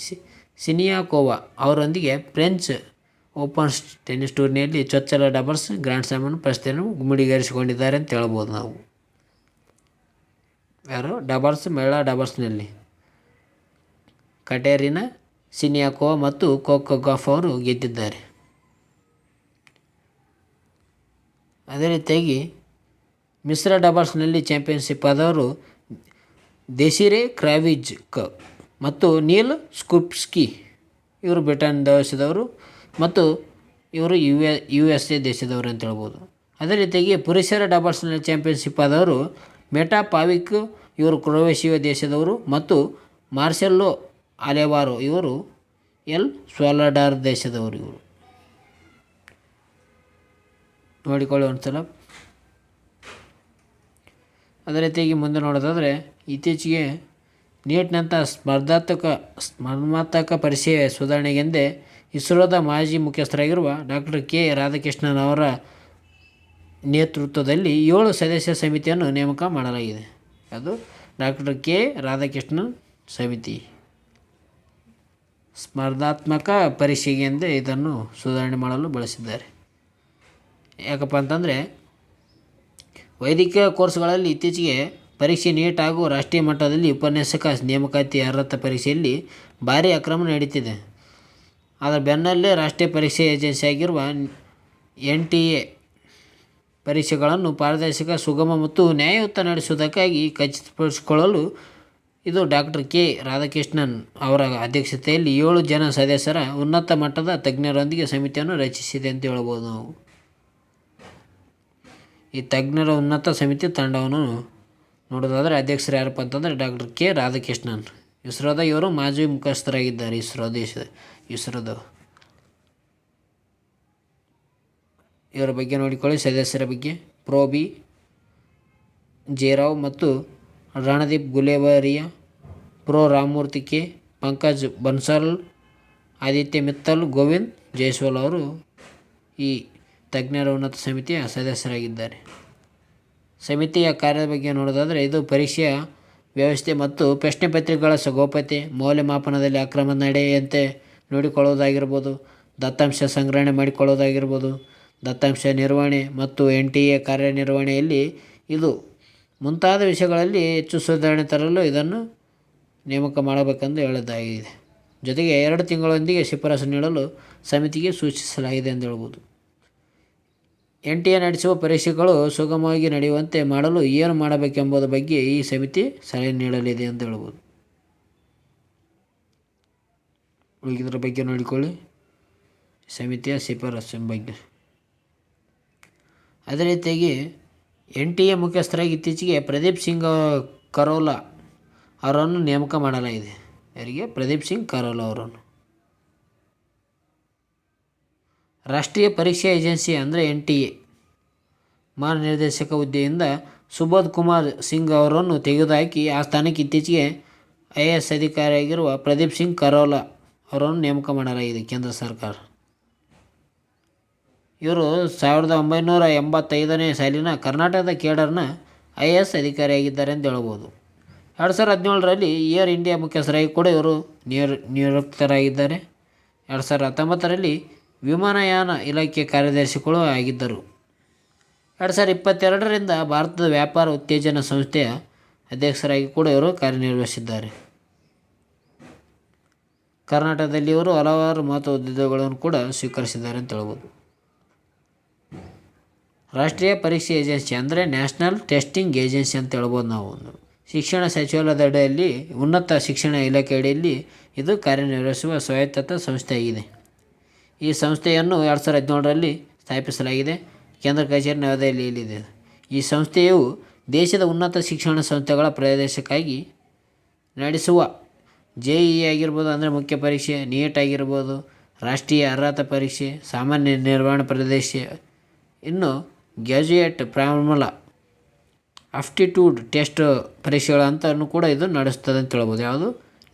ಸಿನಿಯಾಕೋವಾ ಅವರೊಂದಿಗೆ ಫ್ರೆಂಚ್ ಓಪನ್ ಟೆನ್ನಿಸ್ ಟೂರ್ನಿಯಲ್ಲಿ ಚೊಚ್ಚಲ ಡಬಲ್ಸ್ ಗ್ರ್ಯಾಂಡ್ ಸ್ಲಾಮ್ ಪ್ರಶಸ್ತಿಯನ್ನು ಮುಡಿಗೇರಿಸಿಕೊಂಡಿದ್ದಾರೆ ಅಂತ ಹೇಳ್ಬೋದು ನಾವು. ಯಾರು ಮಹಿಳಾ ಡಬಲ್ಸ್ನಲ್ಲಿ ಕಟೇರಿನಾ ಸಿನಿಯಾಕೋವಾ ಮತ್ತು ಕೋಕೋ ಗಾಫ್ ಅವರು ಗೆದ್ದಿದ್ದಾರೆ. ಅದೇ ರೀತಿಯಾಗಿ ಮಿಶ್ರ ಡಬಲ್ಸ್ನಲ್ಲಿ ಚಾಂಪಿಯನ್ಶಿಪ್ ಆದವರು ದೇಸಿರೆ ಕ್ರಾವಿಜ್ಕ್ ಮತ್ತು ನೀಲ್ ಸ್ಕೂಪ್ಸ್ಕಿ, ಇವರು ಬ್ರಿಟನ್ ದೇಶದವರು ಮತ್ತು ಇವರು USA ದೇಶದವರು ಅಂತ ಹೇಳ್ಬೋದು. ಅದೇ ರೀತಿಯಾಗಿ ಪುರುಷರ ಡಬಲ್ಸ್ನಲ್ಲಿ ಚಾಂಪಿಯನ್ಶಿಪ್ ಆದವರು ಮೆಟಾ ಪಾವಿಕ್, ಇವರು ಕ್ರೊವೇಷಿಯಾ ದೇಶದವರು ಮತ್ತು ಮಾರ್ಸೆಲ್ಲೋ ಅಲೆವಾರೋ, ಇವರು ಎಲ್ ಸಾಲ್ವಡಾರ್ ದೇಶದವರು. ಇವರು ನೋಡಿಕೊಳ್ಳಿ ಒಂದ್ಸಲ. ಅದೇ ರೀತಿಯಾಗಿ ಮುಂದೆ ನೋಡೋದಾದರೆ ಇತ್ತೀಚೆಗೆ ನೀಟ್ನಂಥ ಸ್ಪರ್ಧಾತ್ಮಕ ಪರೀಕ್ಷೆಯ ಸುಧಾರಣೆಗೆಂದೇ ಇಸ್ರೋದ ಮಾಜಿ ಮುಖ್ಯಸ್ಥರಾಗಿರುವ ಡಾಕ್ಟರ್ ಕೆ ರಾಧಾಕೃಷ್ಣನ್ ಅವರ ನೇತೃತ್ವದಲ್ಲಿ 7 ಸದಸ್ಯ ಸಮಿತಿಯನ್ನು ನೇಮಕ ಮಾಡಲಾಗಿದೆ. ಅದು ಡಾಕ್ಟರ್ ಕೆ ರಾಧಾಕೃಷ್ಣನ್ ಸಮಿತಿ. ಸ್ಪರ್ಧಾತ್ಮಕ ಪರೀಕ್ಷೆಗೆಂದೇ ಇದನ್ನು ಸುಧಾರಣೆ ಮಾಡಲು ಬಳಸಿದ್ದಾರೆ. ಯಾಕಪ್ಪ ಅಂತಂದರೆ ವೈದ್ಯಕೀಯ ಕೋರ್ಸ್ಗಳಲ್ಲಿ ಇತ್ತೀಚೆಗೆ ಪರೀಕ್ಷೆ ನೀಟ್ ಹಾಗೂ ರಾಷ್ಟ್ರೀಯ ಮಟ್ಟದಲ್ಲಿ ಉಪನ್ಯಾಸಕ ನೇಮಕಾತಿ ಅರ್ಹತಾ ಪರೀಕ್ಷೆಯಲ್ಲಿ ಭಾರೀ ಅಕ್ರಮ ನಡೀತಿದೆ. ಅದರ ಬೆನ್ನಲ್ಲೇ ರಾಷ್ಟ್ರೀಯ ಪರೀಕ್ಷೆ ಏಜೆನ್ಸಿ ಆಗಿರುವ NTA ಪರೀಕ್ಷೆಗಳನ್ನು ಪಾರದರ್ಶಕ, ಸುಗಮ ಮತ್ತು ನ್ಯಾಯಯುತ ನಡೆಸುವುದಕ್ಕಾಗಿ ಖಚಿತಪಡಿಸಿಕೊಳ್ಳಲು ಇದು ಡಾಕ್ಟರ್ ಕೆ ರಾಧಾಕೃಷ್ಣನ್ ಅವರ ಅಧ್ಯಕ್ಷತೆಯಲ್ಲಿ 7 ಜನ ಸದಸ್ಯರ ಉನ್ನತ ಮಟ್ಟದ ತಜ್ಞರೊಂದಿಗೆ ಸಮಿತಿಯನ್ನು ರಚಿಸಿದೆ ಅಂತ ಹೇಳ್ಬೋದು ನಾವು. ಈ ತಜ್ಞರ ಉನ್ನತ ಸಮಿತಿ ತಂಡವನ್ನು ನೋಡೋದಾದರೆ ಅಧ್ಯಕ್ಷರು ಯಾರಪ್ಪ ಅಂತಂದರೆ ಡಾಕ್ಟರ್ ಕೆ ರಾಧಾಕೃಷ್ಣನ್. ಇಸ್ರೋದ ಇವರು ಮಾಜಿ ಮುಖ್ಯಸ್ಥರಾಗಿದ್ದಾರೆ. ಇಸ್ರೋದ ಇವರ ಬಗ್ಗೆ ನೋಡಿಕೊಳ್ಳಿ. ಸದಸ್ಯರ ಬಗ್ಗೆ ಪ್ರೊ ಬಿ ಜೇರಾವ್ ಮತ್ತು ರಣದೀಪ್ ಗುಲೇಬರಿಯಾ, ಪ್ರೊ ರಾಮಮೂರ್ತಿ ಕೆ, ಪಂಕಜ್ ಬನ್ಸಾಲ್, ಆದಿತ್ಯ ಮಿತ್ತಲ್, ಗೋವಿಂದ್ ಜೈಸ್ವಾಲ್ ಅವರು ಈ ತಜ್ಞರ ಉನ್ನತ ಸಮಿತಿಯ ಸದಸ್ಯರಾಗಿದ್ದಾರೆ. ಸಮಿತಿಯ ಕಾರ್ಯದ ಬಗ್ಗೆ ನೋಡೋದಾದರೆ ಇದು ಪರೀಕ್ಷೆಯ ವ್ಯವಸ್ಥೆ ಮತ್ತು ಪ್ರಶ್ನೆ ಪತ್ರಿಕೆಗಳ ಗೋಪ್ಯತೆ, ಮೌಲ್ಯಮಾಪನದಲ್ಲಿ ಅಕ್ರಮ ನಡೆಯಂತೆ ನೋಡಿಕೊಳ್ಳೋದಾಗಿರ್ಬೋದು, ದತ್ತಾಂಶ ಸಂಗ್ರಹಣೆ ಮಾಡಿಕೊಳ್ಳೋದಾಗಿರ್ಬೋದು, ದತ್ತಾಂಶ ನಿರ್ವಹಣೆ ಮತ್ತು NTA ಕಾರ್ಯನಿರ್ವಹಣೆಯಲ್ಲಿ ಇದು ಮುಂತಾದ ವಿಷಯಗಳಲ್ಲಿ ಹೆಚ್ಚು ಸುಧಾರಣೆ ತರಲು ಇದನ್ನು ನೇಮಕ ಮಾಡಬೇಕೆಂದು ಹೇಳಲಾಗಿದೆ. ಜೊತೆಗೆ 2 ತಿಂಗಳೊಂದಿಗೆ ಶಿಫಾರಸು ನೀಡಲು ಸಮಿತಿಗೆ ಸೂಚಿಸಲಾಗಿದೆ ಎಂದು ಹೇಳ್ಬೋದು. NTA ನಡೆಸುವ ಪರೀಕ್ಷೆಗಳು ಸುಗಮವಾಗಿ ನಡೆಯುವಂತೆ ಮಾಡಲು ಏನು ಮಾಡಬೇಕೆಂಬುದರ ಬಗ್ಗೆ ಈ ಸಮಿತಿ ಸಲಹೆ ನೀಡಲಿದೆ ಎಂದು ಹೇಳ್ಬೋದು. ಇದರ ಬಗ್ಗೆ ನೋಡಿಕೊಳ್ಳಿ, ಸಮಿತಿಯ ಶಿಫಾರಸಿನ ಬಗ್ಗೆ. ಅದೇ ರೀತಿಯಾಗಿ NTA ಮುಖ್ಯಸ್ಥರಾಗಿ ಇತ್ತೀಚೆಗೆ ಪ್ರದೀಪ್ ಸಿಂಗ್ ಖರೋಲಾ ಅವರನ್ನು ನೇಮಕ ಮಾಡಲಾಗಿದೆ. ಯಾರಿಗೆ? ಪ್ರದೀಪ್ ಸಿಂಗ್ ಖರೋಲಾ ಅವರನ್ನು. ರಾಷ್ಟ್ರೀಯ ಪರೀಕ್ಷಾ ಏಜೆನ್ಸಿ ಅಂದರೆ NTA ಮಹಾನಿರ್ದೇಶಕ ಹುದ್ದೆಯಿಂದ ಸುಬೋಧ್ ಕುಮಾರ್ ಸಿಂಗ್ ಅವರನ್ನು ತೆಗೆದುಹಾಕಿ ಆ ಸ್ಥಾನಕ್ಕೆ ಇತ್ತೀಚೆಗೆ IAS ಅಧಿಕಾರಿಯಾಗಿರುವ ಪ್ರದೀಪ್ ಸಿಂಗ್ ಖರೋಲಾ ಅವರನ್ನು ನೇಮಕ ಮಾಡಲಾಗಿದೆ ಕೇಂದ್ರ ಸರ್ಕಾರ. ಇವರು 1985ನೇ ಸಾಲಿನ ಕರ್ನಾಟಕದ ಕೇಡರ್ನ IAS ಅಧಿಕಾರಿಯಾಗಿದ್ದಾರೆ ಎಂದು ಹೇಳ್ಬೋದು. 2017ರಲ್ಲಿ ಏರ್ ಇಂಡಿಯಾ ಮುಖ್ಯಸ್ಥರಾಗಿ ಕೂಡ ಇವರು ನಿಯುಕ್ತರಾಗಿದ್ದಾರೆ. 2019ರಲ್ಲಿ ವಿಮಾನಯಾನ ಇಲಾಖೆ ಕಾರ್ಯದರ್ಶಿಗಳು ಆಗಿದ್ದರು. 2022ರಿಂದ ಭಾರತದ ವ್ಯಾಪಾರ ಉತ್ತೇಜನ ಸಂಸ್ಥೆಯ ಅಧ್ಯಕ್ಷರಾಗಿ ಕೂಡ ಇವರು ಕಾರ್ಯನಿರ್ವಹಿಸಿದ್ದಾರೆ. ಕರ್ನಾಟಕದಲ್ಲಿ ಇವರು ಹಲವಾರು ಮಹತ್ವದ ಹುದ್ದೆಗಳನ್ನು ಕೂಡ ಸ್ವೀಕರಿಸಿದ್ದಾರೆ ಅಂತ ಹೇಳ್ಬೋದು. ರಾಷ್ಟ್ರೀಯ ಪರೀಕ್ಷೆ ಏಜೆನ್ಸಿ ಅಂದರೆ ನ್ಯಾಷನಲ್ ಟೆಸ್ಟಿಂಗ್ ಏಜೆನ್ಸಿ ಅಂತ ಹೇಳ್ಬೋದು ನಾವು. ಶಿಕ್ಷಣ ಸಚಿವಾಲಯದ ಅಡಿಯಲ್ಲಿ, ಉನ್ನತ ಶಿಕ್ಷಣ ಇಲಾಖೆ ಅಡಿಯಲ್ಲಿ ಇದು ಕಾರ್ಯನಿರ್ವಹಿಸುವ ಸ್ವಾಯತ್ತ ಸಂಸ್ಥೆಯಾಗಿದೆ. ಈ ಸಂಸ್ಥೆಯನ್ನು 2017ರಲ್ಲಿ ಸ್ಥಾಪಿಸಲಾಗಿದೆ. ಕೇಂದ್ರ ಕಚೇರಿ ನವದೆಹಲಿಯಲ್ಲಿದೆ. ಈ ಸಂಸ್ಥೆಯು ದೇಶದ ಉನ್ನತ ಶಿಕ್ಷಣ ಸಂಸ್ಥೆಗಳ ಪ್ರವೇಶಕ್ಕಾಗಿ ನಡೆಸುವ JEE ಆಗಿರ್ಬೋದು, ಅಂದರೆ ಮುಖ್ಯ ಪರೀಕ್ಷೆ, NEET ಆಗಿರ್ಬೋದು, ರಾಷ್ಟ್ರೀಯ ಅರ್ಹತಾ ಪರೀಕ್ಷೆ, ಸಾಮಾನ್ಯ ನಿರ್ವಹಣಾ ಪ್ರದೇಶ, ಇನ್ನು ಗ್ರ್ಯಾಜುಯೇಟ್ ಫಾರ್ಮುಲಾ ಆಪ್ಟಿಟ್ಯೂಡ್ ಟೆಸ್ಟ್ ಪರೀಕ್ಷೆಗಳಂತೂ ಕೂಡ ಇದು ನಡೆಸ್ತದೆ ಅಂತ ಹೇಳ್ಬೋದು. ಯಾವುದು?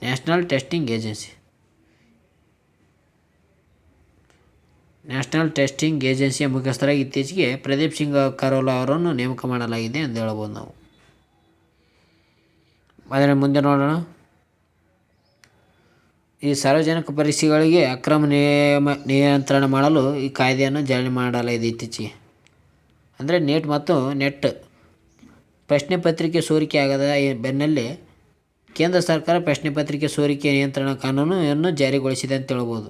National testing agency. National testing ಏಜೆನ್ಸಿಯ ಮುಖ್ಯಸ್ಥರಾಗಿ ಇತ್ತೀಚೆಗೆ ಪ್ರದೀಪ್ ಸಿಂಗ್ ಖರೋಲಾ ಅವರನ್ನು ನೇಮಕ ಮಾಡಲಾಗಿದೆ ಎಂದು ಹೇಳ್ಬೋದು ನಾವು. ಅದರ ಮುಂದೆ ನೋಡೋಣ. ಈ ಸಾರ್ವಜನಿಕ ಪರೀಕ್ಷೆಗಳಿಗೆ ಅಕ್ರಮ ನಿಯಂತ್ರಣ ಮಾಡಲು ಈ ಕಾಯ್ದೆಯನ್ನು ಜಾರಿ ಮಾಡಲಾಗಿದೆ ಇತ್ತೀಚೆಗೆ. ಅಂದರೆ ನೀಟ್ ಮತ್ತು ನೆಟ್ ಪ್ರಶ್ನೆ ಪತ್ರಿಕೆ ಸೋರಿಕೆ ಆಗದ ಬೆನ್ನಲ್ಲೇ ಕೇಂದ್ರ ಸರ್ಕಾರ ಪ್ರಶ್ನೆ ಪತ್ರಿಕೆ ಸೋರಿಕೆ ನಿಯಂತ್ರಣ ಕಾನೂನನ್ನು ಜಾರಿಗೊಳಿಸಿದೆ ಅಂತ ಹೇಳ್ಬೋದು.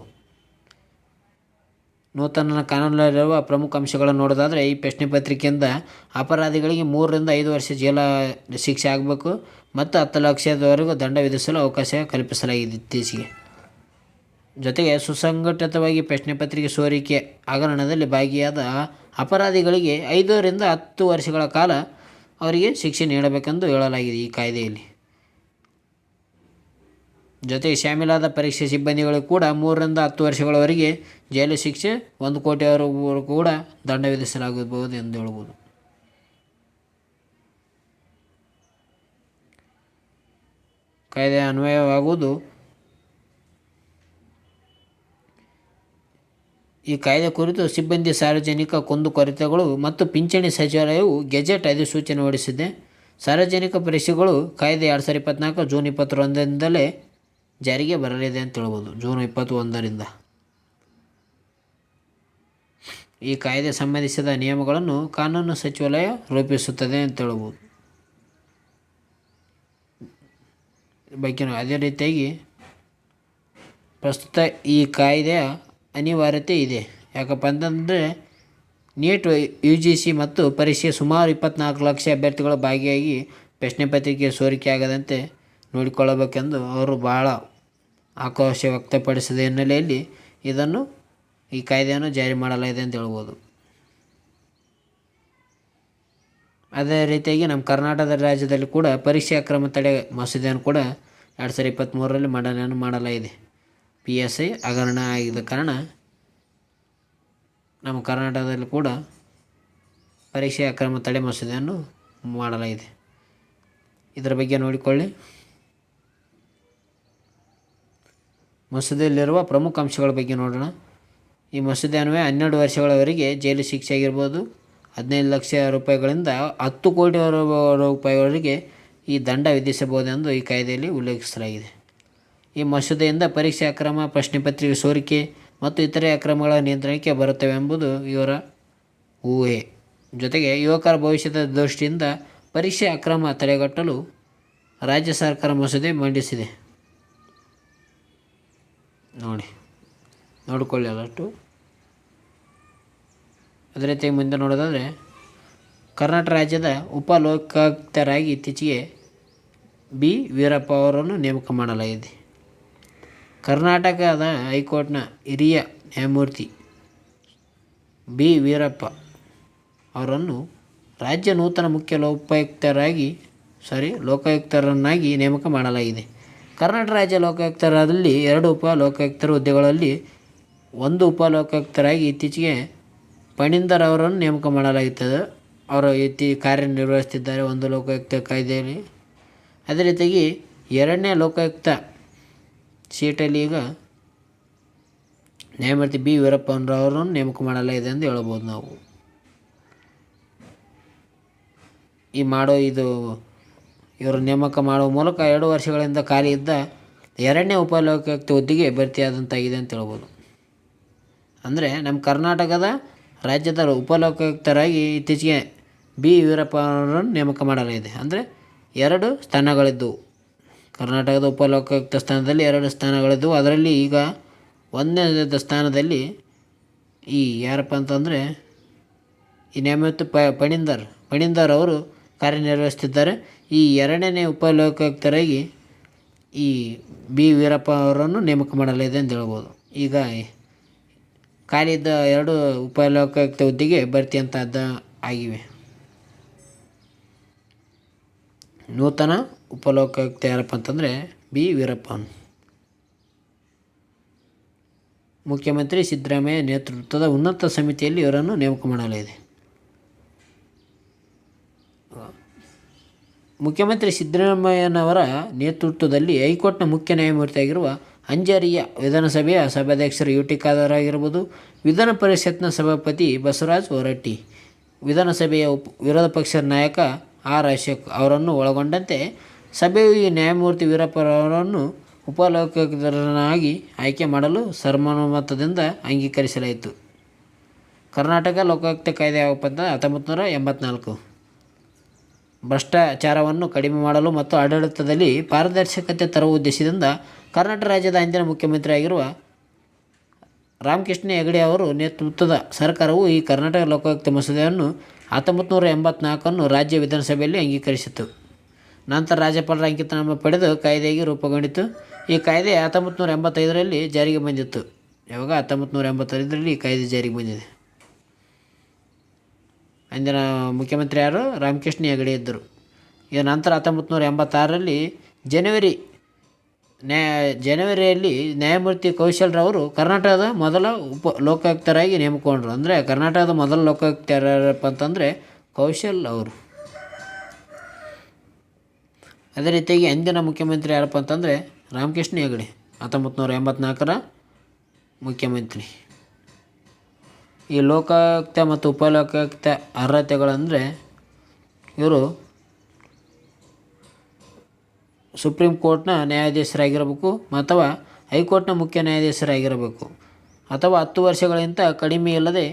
ನೂತನ ಕಾನೂನಲ್ಲಿರುವ ಪ್ರಮುಖ ಅಂಶಗಳನ್ನು ನೋಡೋದಾದರೆ, ಈ ಪ್ರಶ್ನೆ ಪತ್ರಿಕೆಯಿಂದ ಅಪರಾಧಿಗಳಿಗೆ 3 ರಿಂದ 5 ವರ್ಷ ಜೈಲ ಶಿಕ್ಷೆ ಆಗಬೇಕು ಮತ್ತು 10 ಲಕ್ಷದವರೆಗೂ ದಂಡ ವಿಧಿಸಲು ಅವಕಾಶ ಕಲ್ಪಿಸಲಾಗಿದೆ ಇತ್ತೀಚೆಗೆ. ಜೊತೆಗೆ ಸುಸಂಘಟಿತವಾಗಿ ಪ್ರಶ್ನೆ ಪತ್ರಿಕೆ ಸೋರಿಕೆ ಹಗರಣದಲ್ಲಿ ಭಾಗಿಯಾದ ಅಪರಾಧಿಗಳಿಗೆ 5 ರಿಂದ 10 ವರ್ಷಗಳ ಕಾಲ ಅವರಿಗೆ ಶಿಕ್ಷೆ ನೀಡಬೇಕೆಂದು ಹೇಳಲಾಗಿದೆ ಈ ಕಾಯ್ದೆಯಲ್ಲಿ. ಜೊತೆಗೆ ಶಾಮೀಲಾದ ಪರೀಕ್ಷೆ ಸಿಬ್ಬಂದಿಗಳಿಗೆ ಕೂಡ 3 ರಿಂದ 10 ವರ್ಷಗಳವರೆಗೆ ಜೈಲು ಶಿಕ್ಷೆ, 1 ಕೋಟಿವರೆಗೂ ಕೂಡ ದಂಡ ವಿಧಿಸಲಾಗಬಹುದು ಎಂದು ಹೇಳ್ಬೋದು. ಕಾಯ್ದೆ ಅನ್ವಯವಾಗುವುದು. ಈ ಕಾಯ್ದೆ ಕುರಿತು ಸಿಬ್ಬಂದಿ ಸಾರ್ವಜನಿಕ ಕುಂದುಕೊರತೆಗಳು ಮತ್ತು ಪಿಂಚಣಿ ಸಚಿವಾಲಯವು ಗೆಜೆಟ್ ಅಧಿಸೂಚನೆ ಹೊರಡಿಸಿದೆ. ಸಾರ್ವಜನಿಕ ಪರೀಕ್ಷೆಗಳು ಕಾಯ್ದೆ 2024 ಜೂನ್ 21ರಿಂದಲೇ ಜಾರಿಗೆ ಬರಲಿದೆ ಅಂತ ಹೇಳ್ಬೋದು. ಜೂನ್ 21ರಿಂದ ಈ ಕಾಯ್ದೆ ಸಂಬಂಧಿಸಿದ ನಿಯಮಗಳನ್ನು ಕಾನೂನು ಸಚಿವಾಲಯ ರೂಪಿಸುತ್ತದೆ ಅಂತ ಹೇಳ್ಬೋದು. ಬಗ್ಗೆ ಅದೇ ರೀತಿಯಾಗಿ ಪ್ರಸ್ತುತ ಈ ಕಾಯ್ದೆಯ ಅನಿವಾರ್ಯತೆ ಇದೆ. ಯಾಕಪ್ಪ ಅಂತಂದರೆ ನೀಟ್ UGC ಮತ್ತು ಪರೀಕ್ಷೆ ಸುಮಾರು 24 ಲಕ್ಷ ಅಭ್ಯರ್ಥಿಗಳು ಭಾಗಿಯಾಗಿ ಪ್ರಶ್ನೆ ಪತ್ರಿಕೆ ಸೋರಿಕೆ ಆಗದಂತೆ ನೋಡಿಕೊಳ್ಳಬೇಕೆಂದು ಅವರು ಭಾಳ ಆಕ್ರೋಶ ವ್ಯಕ್ತಪಡಿಸಿದ ಹಿನ್ನೆಲೆಯಲ್ಲಿ ಈ ಕಾಯ್ದೆಯನ್ನು ಜಾರಿ ಮಾಡಲಾಗಿದೆ ಅಂತ ಹೇಳ್ಬೋದು. ಅದೇ ರೀತಿಯಾಗಿ ನಮ್ಮ ಕರ್ನಾಟಕ ರಾಜ್ಯದಲ್ಲಿ ಕೂಡ ಪರೀಕ್ಷೆ ಅಕ್ರಮ ತಡೆ ಮಸೂದೆಯನ್ನು ಕೂಡ 2023ರಲ್ಲಿ ಮಂಡನೆಯನ್ನು ಮಾಡಲಾಗಿದೆ. PSI ಹಗರಣ ಆಗಿದ್ದ ಕಾರಣ ನಮ್ಮ ಕರ್ನಾಟಕದಲ್ಲಿ ಕೂಡ ಪರೀಕ್ಷೆ ಅಕ್ರಮ ತಡೆ ಮಸೂದೆಯನ್ನು ಮಾಡಲಾಗಿದೆ. ಇದರ ಬಗ್ಗೆ ನೋಡಿಕೊಳ್ಳಿ. ಮಸೂದೆಯಲ್ಲಿರುವ ಪ್ರಮುಖ ಅಂಶಗಳ ಬಗ್ಗೆ ನೋಡೋಣ. ಈ ಮಸೂದೆ ಅನ್ವಯ 12 ವರ್ಷಗಳವರೆಗೆ ಜೈಲು ಶಿಕ್ಷೆ ಆಗಿರ್ಬೋದು, 15 ಲಕ್ಷ ರೂಪಾಯಿಗಳಿಂದ 10 ಕೋಟಿ ರೂಪಾಯಿವರೆಗೆ ಈ ದಂಡ ವಿಧಿಸಬಹುದೆಂದು ಈ ಕಾಯ್ದೆಯಲ್ಲಿ ಉಲ್ಲೇಖಿಸಲಾಗಿದೆ. ಈ ಮಸೂದೆಯಿಂದ ಪರೀಕ್ಷೆ ಅಕ್ರಮ, ಪ್ರಶ್ನೆ ಪತ್ರಿಕೆ ಸೋರಿಕೆ ಮತ್ತು ಇತರೆ ಅಕ್ರಮಗಳ ನಿಯಂತ್ರಣಕ್ಕೆ ಬರುತ್ತವೆ ಎಂಬುದು ಇವರ ಊಹೆ. ಜೊತೆಗೆ ಯುವಕರ ಭವಿಷ್ಯದ ದೃಷ್ಟಿಯಿಂದ ಪರೀಕ್ಷೆ ಅಕ್ರಮ ತಡೆಗಟ್ಟಲು ರಾಜ್ಯ ಸರ್ಕಾರ ಮಸೂದೆ ಮಂಡಿಸಿದೆ. ನೋಡಿಕೊಳ್ಳಿ ಅಷ್ಟು. ಅದೇ ರೀತಿ ಮುಂದೆ ನೋಡೋದಾದರೆ, ಕರ್ನಾಟಕ ರಾಜ್ಯದ ಉಪ ಲೋಕಾಯುಕ್ತರಾಗಿ ಇತ್ತೀಚೆಗೆ ಬಿ. ವೀರಪ್ಪ ಅವರನ್ನು ನೇಮಕ ಮಾಡಲಾಗಿದೆ. ಕರ್ನಾಟಕದ ಹೈಕೋರ್ಟ್ನ ಹಿರಿಯ ನ್ಯಾಯಮೂರ್ತಿ ಬಿ. ವೀರಪ್ಪ ಅವರನ್ನು ರಾಜ್ಯ ನೂತನ ಮುಖ್ಯ ಲೋಕಾಯುಕ್ತರನ್ನಾಗಿ ನೇಮಕ ಮಾಡಲಾಗಿದೆ. ಕರ್ನಾಟಕ ರಾಜ್ಯ ಲೋಕಾಯುಕ್ತರಲ್ಲಿ 2 ಉಪ ಲೋಕಾಯುಕ್ತರ ಹುದ್ದೆಗಳಲ್ಲಿ 1 ಉಪ ಲೋಕಾಯುಕ್ತರಾಗಿ ಇತ್ತೀಚೆಗೆ ಫಣೀಂದರ್ ಅವರನ್ನು ನೇಮಕ ಮಾಡಲಾಗುತ್ತದೆ. ಅವರು ಕಾರ್ಯನಿರ್ವಹಿಸುತ್ತಿದ್ದಾರೆ 1 ಲೋಕಾಯುಕ್ತ ಕಾಯ್ದೆಯಲ್ಲಿ. ಅದೇ ರೀತಿಯಾಗಿ 2ನೇ ಲೋಕಾಯುಕ್ತ ಸೀಟಲ್ಲಿ ಈಗ ನ್ಯಾಯಮೂರ್ತಿ ಬಿ. ವೀರಪ್ಪನವರನ್ನು ನೇಮಕ ಮಾಡಲಾಗಿದೆ ಎಂದು ಹೇಳ್ಬೋದು ನಾವು. ಇವರು ನೇಮಕ ಮಾಡುವ ಮೂಲಕ 2 ವರ್ಷಗಳಿಂದ ಖಾಲಿ ಇದ್ದ 2ನೇ ಉಪ ಲೋಕಾಯುಕ್ತ ಹುದ್ದೆಗೆ ಭರ್ತಿಯಾದಂತಾಗಿದೆ ಅಂತ ಹೇಳ್ಬೋದು. ಅಂದರೆ ನಮ್ಮ ಕರ್ನಾಟಕದ ರಾಜ್ಯದ ಉಪ ಲೋಕಾಯುಕ್ತರಾಗಿ ಇತ್ತೀಚೆಗೆ ಬಿ. ವೀರಪ್ಪ ಅವರನ್ನು ನೇಮಕ ಮಾಡಲಾಗಿದೆ. ಅಂದರೆ 2 ಸ್ಥಾನಗಳಿದ್ದವು. ಕರ್ನಾಟಕದ ಉಪ ಲೋಕಾಯುಕ್ತ ಸ್ಥಾನದಲ್ಲಿ 2 ಸ್ಥಾನಗಳಿದ್ದವು. ಅದರಲ್ಲಿ ಈಗ 1ನೇ ಸ್ಥಾನದಲ್ಲಿ ಯಾರಪ್ಪ ಅಂತಂದರೆ ಈ ನ್ಯಾಯಮೂರ್ತಿ ಫಣೀಂದರ್ ಅವರು ಕಾರ್ಯನಿರ್ವಹಿಸುತ್ತಿದ್ದಾರೆ. ಈ 2ನೇ ಉಪ ಲೋಕಾಯುಕ್ತರಾಗಿ ಈ ಬಿ. ವೀರಪ್ಪ ಅವರನ್ನು ನೇಮಕ ಮಾಡಲಾಗಿದೆ ಅಂತ ಹೇಳ್ಬೋದು. ಈಗ ಖಾಲಿ ಇದ್ದ 2 ಉಪ ಲೋಕಾಯುಕ್ತ ಹುದ್ದೆಗೆ ಭರ್ತಿ ಅಂತದ್ದು ಆಗಿವೆ. ನೂತನ ಉಪ ಲೋಕಾಯುಕ್ತ ಯಾರಪ್ಪ ಅಂತಂದರೆ ಬಿ. ವೀರಪ್ಪನ್. ಮುಖ್ಯಮಂತ್ರಿ ಸಿದ್ದರಾಮಯ್ಯ ನೇತೃತ್ವದ ಉನ್ನತ ಸಮಿತಿಯಲ್ಲಿ ಇವರನ್ನು ನೇಮಕ ಮಾಡಲಾಗಿದೆ. ಮುಖ್ಯಮಂತ್ರಿ ಸಿದ್ದರಾಮಯ್ಯನವರ ನೇತೃತ್ವದಲ್ಲಿ ಹೈಕೋರ್ಟ್ನ ಮುಖ್ಯ ನ್ಯಾಯಮೂರ್ತಿಯಾಗಿರುವ ಅಂಜರಿಯ ವಿಧಾನಸಭೆಯ ಸಭಾಧ್ಯಕ್ಷರು UT ಖಾದರ್ ಆಗಿರ್ಬೋದು, ವಿಧಾನ ಪರಿಷತ್ನ ಸಭಾಪತಿ ಬಸವರಾಜ ಹೊರಟ್ಟಿ, ವಿಧಾನಸಭೆಯ ವಿರೋಧ ಪಕ್ಷದ ನಾಯಕ R. ಅಶೋಕ್ ಅವರನ್ನು ಒಳಗೊಂಡಂತೆ ಸಭೆಯು ಈ ನ್ಯಾಯಮೂರ್ತಿ ವೀರಪ್ಪರವರನ್ನು ಉಪಲೋಕಾಯುಕ್ತರನ್ನಾಗಿ ಆಯ್ಕೆ ಮಾಡಲು ಸರ್ವಾನುಮತದಿಂದ ಅಂಗೀಕರಿಸಲಾಯಿತು. ಕರ್ನಾಟಕ ಲೋಕಾಯುಕ್ತ ಕಾಯ್ದೆ ಯಾವಪ್ಪ ಅಂತ 1984. ಭ್ರಷ್ಟಾಚಾರವನ್ನು ಕಡಿಮೆ ಮಾಡಲು ಮತ್ತು ಆಡಳಿತದಲ್ಲಿ ಪಾರದರ್ಶಕತೆ ತರುವ ಉದ್ದೇಶದಿಂದ ಕರ್ನಾಟಕ ರಾಜ್ಯದ ಅಂದಿನ ಮುಖ್ಯಮಂತ್ರಿಯಾಗಿರುವ ರಾಮಕೃಷ್ಣ ಹೆಗಡೆ ಅವರು ನೇತೃತ್ವದ ಸರ್ಕಾರವು ಈ ಕರ್ನಾಟಕ ಲೋಕಾಯುಕ್ತ ಮಸೂದೆಯನ್ನು 1984 ರಾಜ್ಯ ವಿಧಾನಸಭೆಯಲ್ಲಿ ಅಂಗೀಕರಿಸಿತು. ನಂತರ ರಾಜ್ಯಪಾಲರ ಅಂಕಿತನಾಮ ಪಡೆದು ಕಾಯ್ದೆಗೆ ರೂಪುಗೊಂಡಿತು. ಈ ಕಾಯ್ದೆ 1985ರಲ್ಲಿ ಜಾರಿಗೆ ಬಂದಿತ್ತು. ಯಾವಾಗ? 1985ರಲ್ಲಿ ಈ ಕಾಯ್ದೆ ಜಾರಿಗೆ ಬಂದಿದೆ. ಅಂದಿನ ಮುಖ್ಯಮಂತ್ರಿ ಯಾರು? ರಾಮಕೃಷ್ಣ ಹೆಗಡೆ ಇದ್ದರು. ಈ ನಂತರ 1986ರಲ್ಲಿ ಜನವರಿಯಲ್ಲಿ ನ್ಯಾಯಮೂರ್ತಿ ಕೌಶಲ್ರವರು ಕರ್ನಾಟಕದ ಮೊದಲ ಲೋಕಾಯುಕ್ತರಾಗಿ ನೇಮಕೊಂಡ್ರು. ಅಂದರೆ ಕರ್ನಾಟಕದ ಮೊದಲ ಲೋಕಾಯುಕ್ತ ಯಾರಪ್ಪ ಅಂತಂದರೆ ಕೌಶಲ್ ಅವರು. ಅದೇ ರೀತಿಯಾಗಿ ಅಂದಿನ ಮುಖ್ಯಮಂತ್ರಿ ಯಾರಪ್ಪ ಅಂತಂದರೆ ರಾಮಕೃಷ್ಣ ಹೆಗಡೆ, 1984ರ ಮುಖ್ಯಮಂತ್ರಿ. ಈ ಲೋಕಾಯುಕ್ತ ಮತ್ತು ಉಪಲೋಕಾಯುಕ್ತ ಅರ್ಹತೆಗಳಂದರೆ ಇವರು ಸುಪ್ರೀಂ ಕೋರ್ಟ್ನ ನ್ಯಾಯಾಧೀಶರಾಗಿರಬೇಕು ಅಥವಾ ಹೈಕೋರ್ಟ್ನ ಮುಖ್ಯ ನ್ಯಾಯಾಧೀಶರಾಗಿರಬೇಕು ಅಥವಾ 10 ವರ್ಷಗಳಿಗಿಂತ ಕಡಿಮೆ ಇಲ್ಲದೆ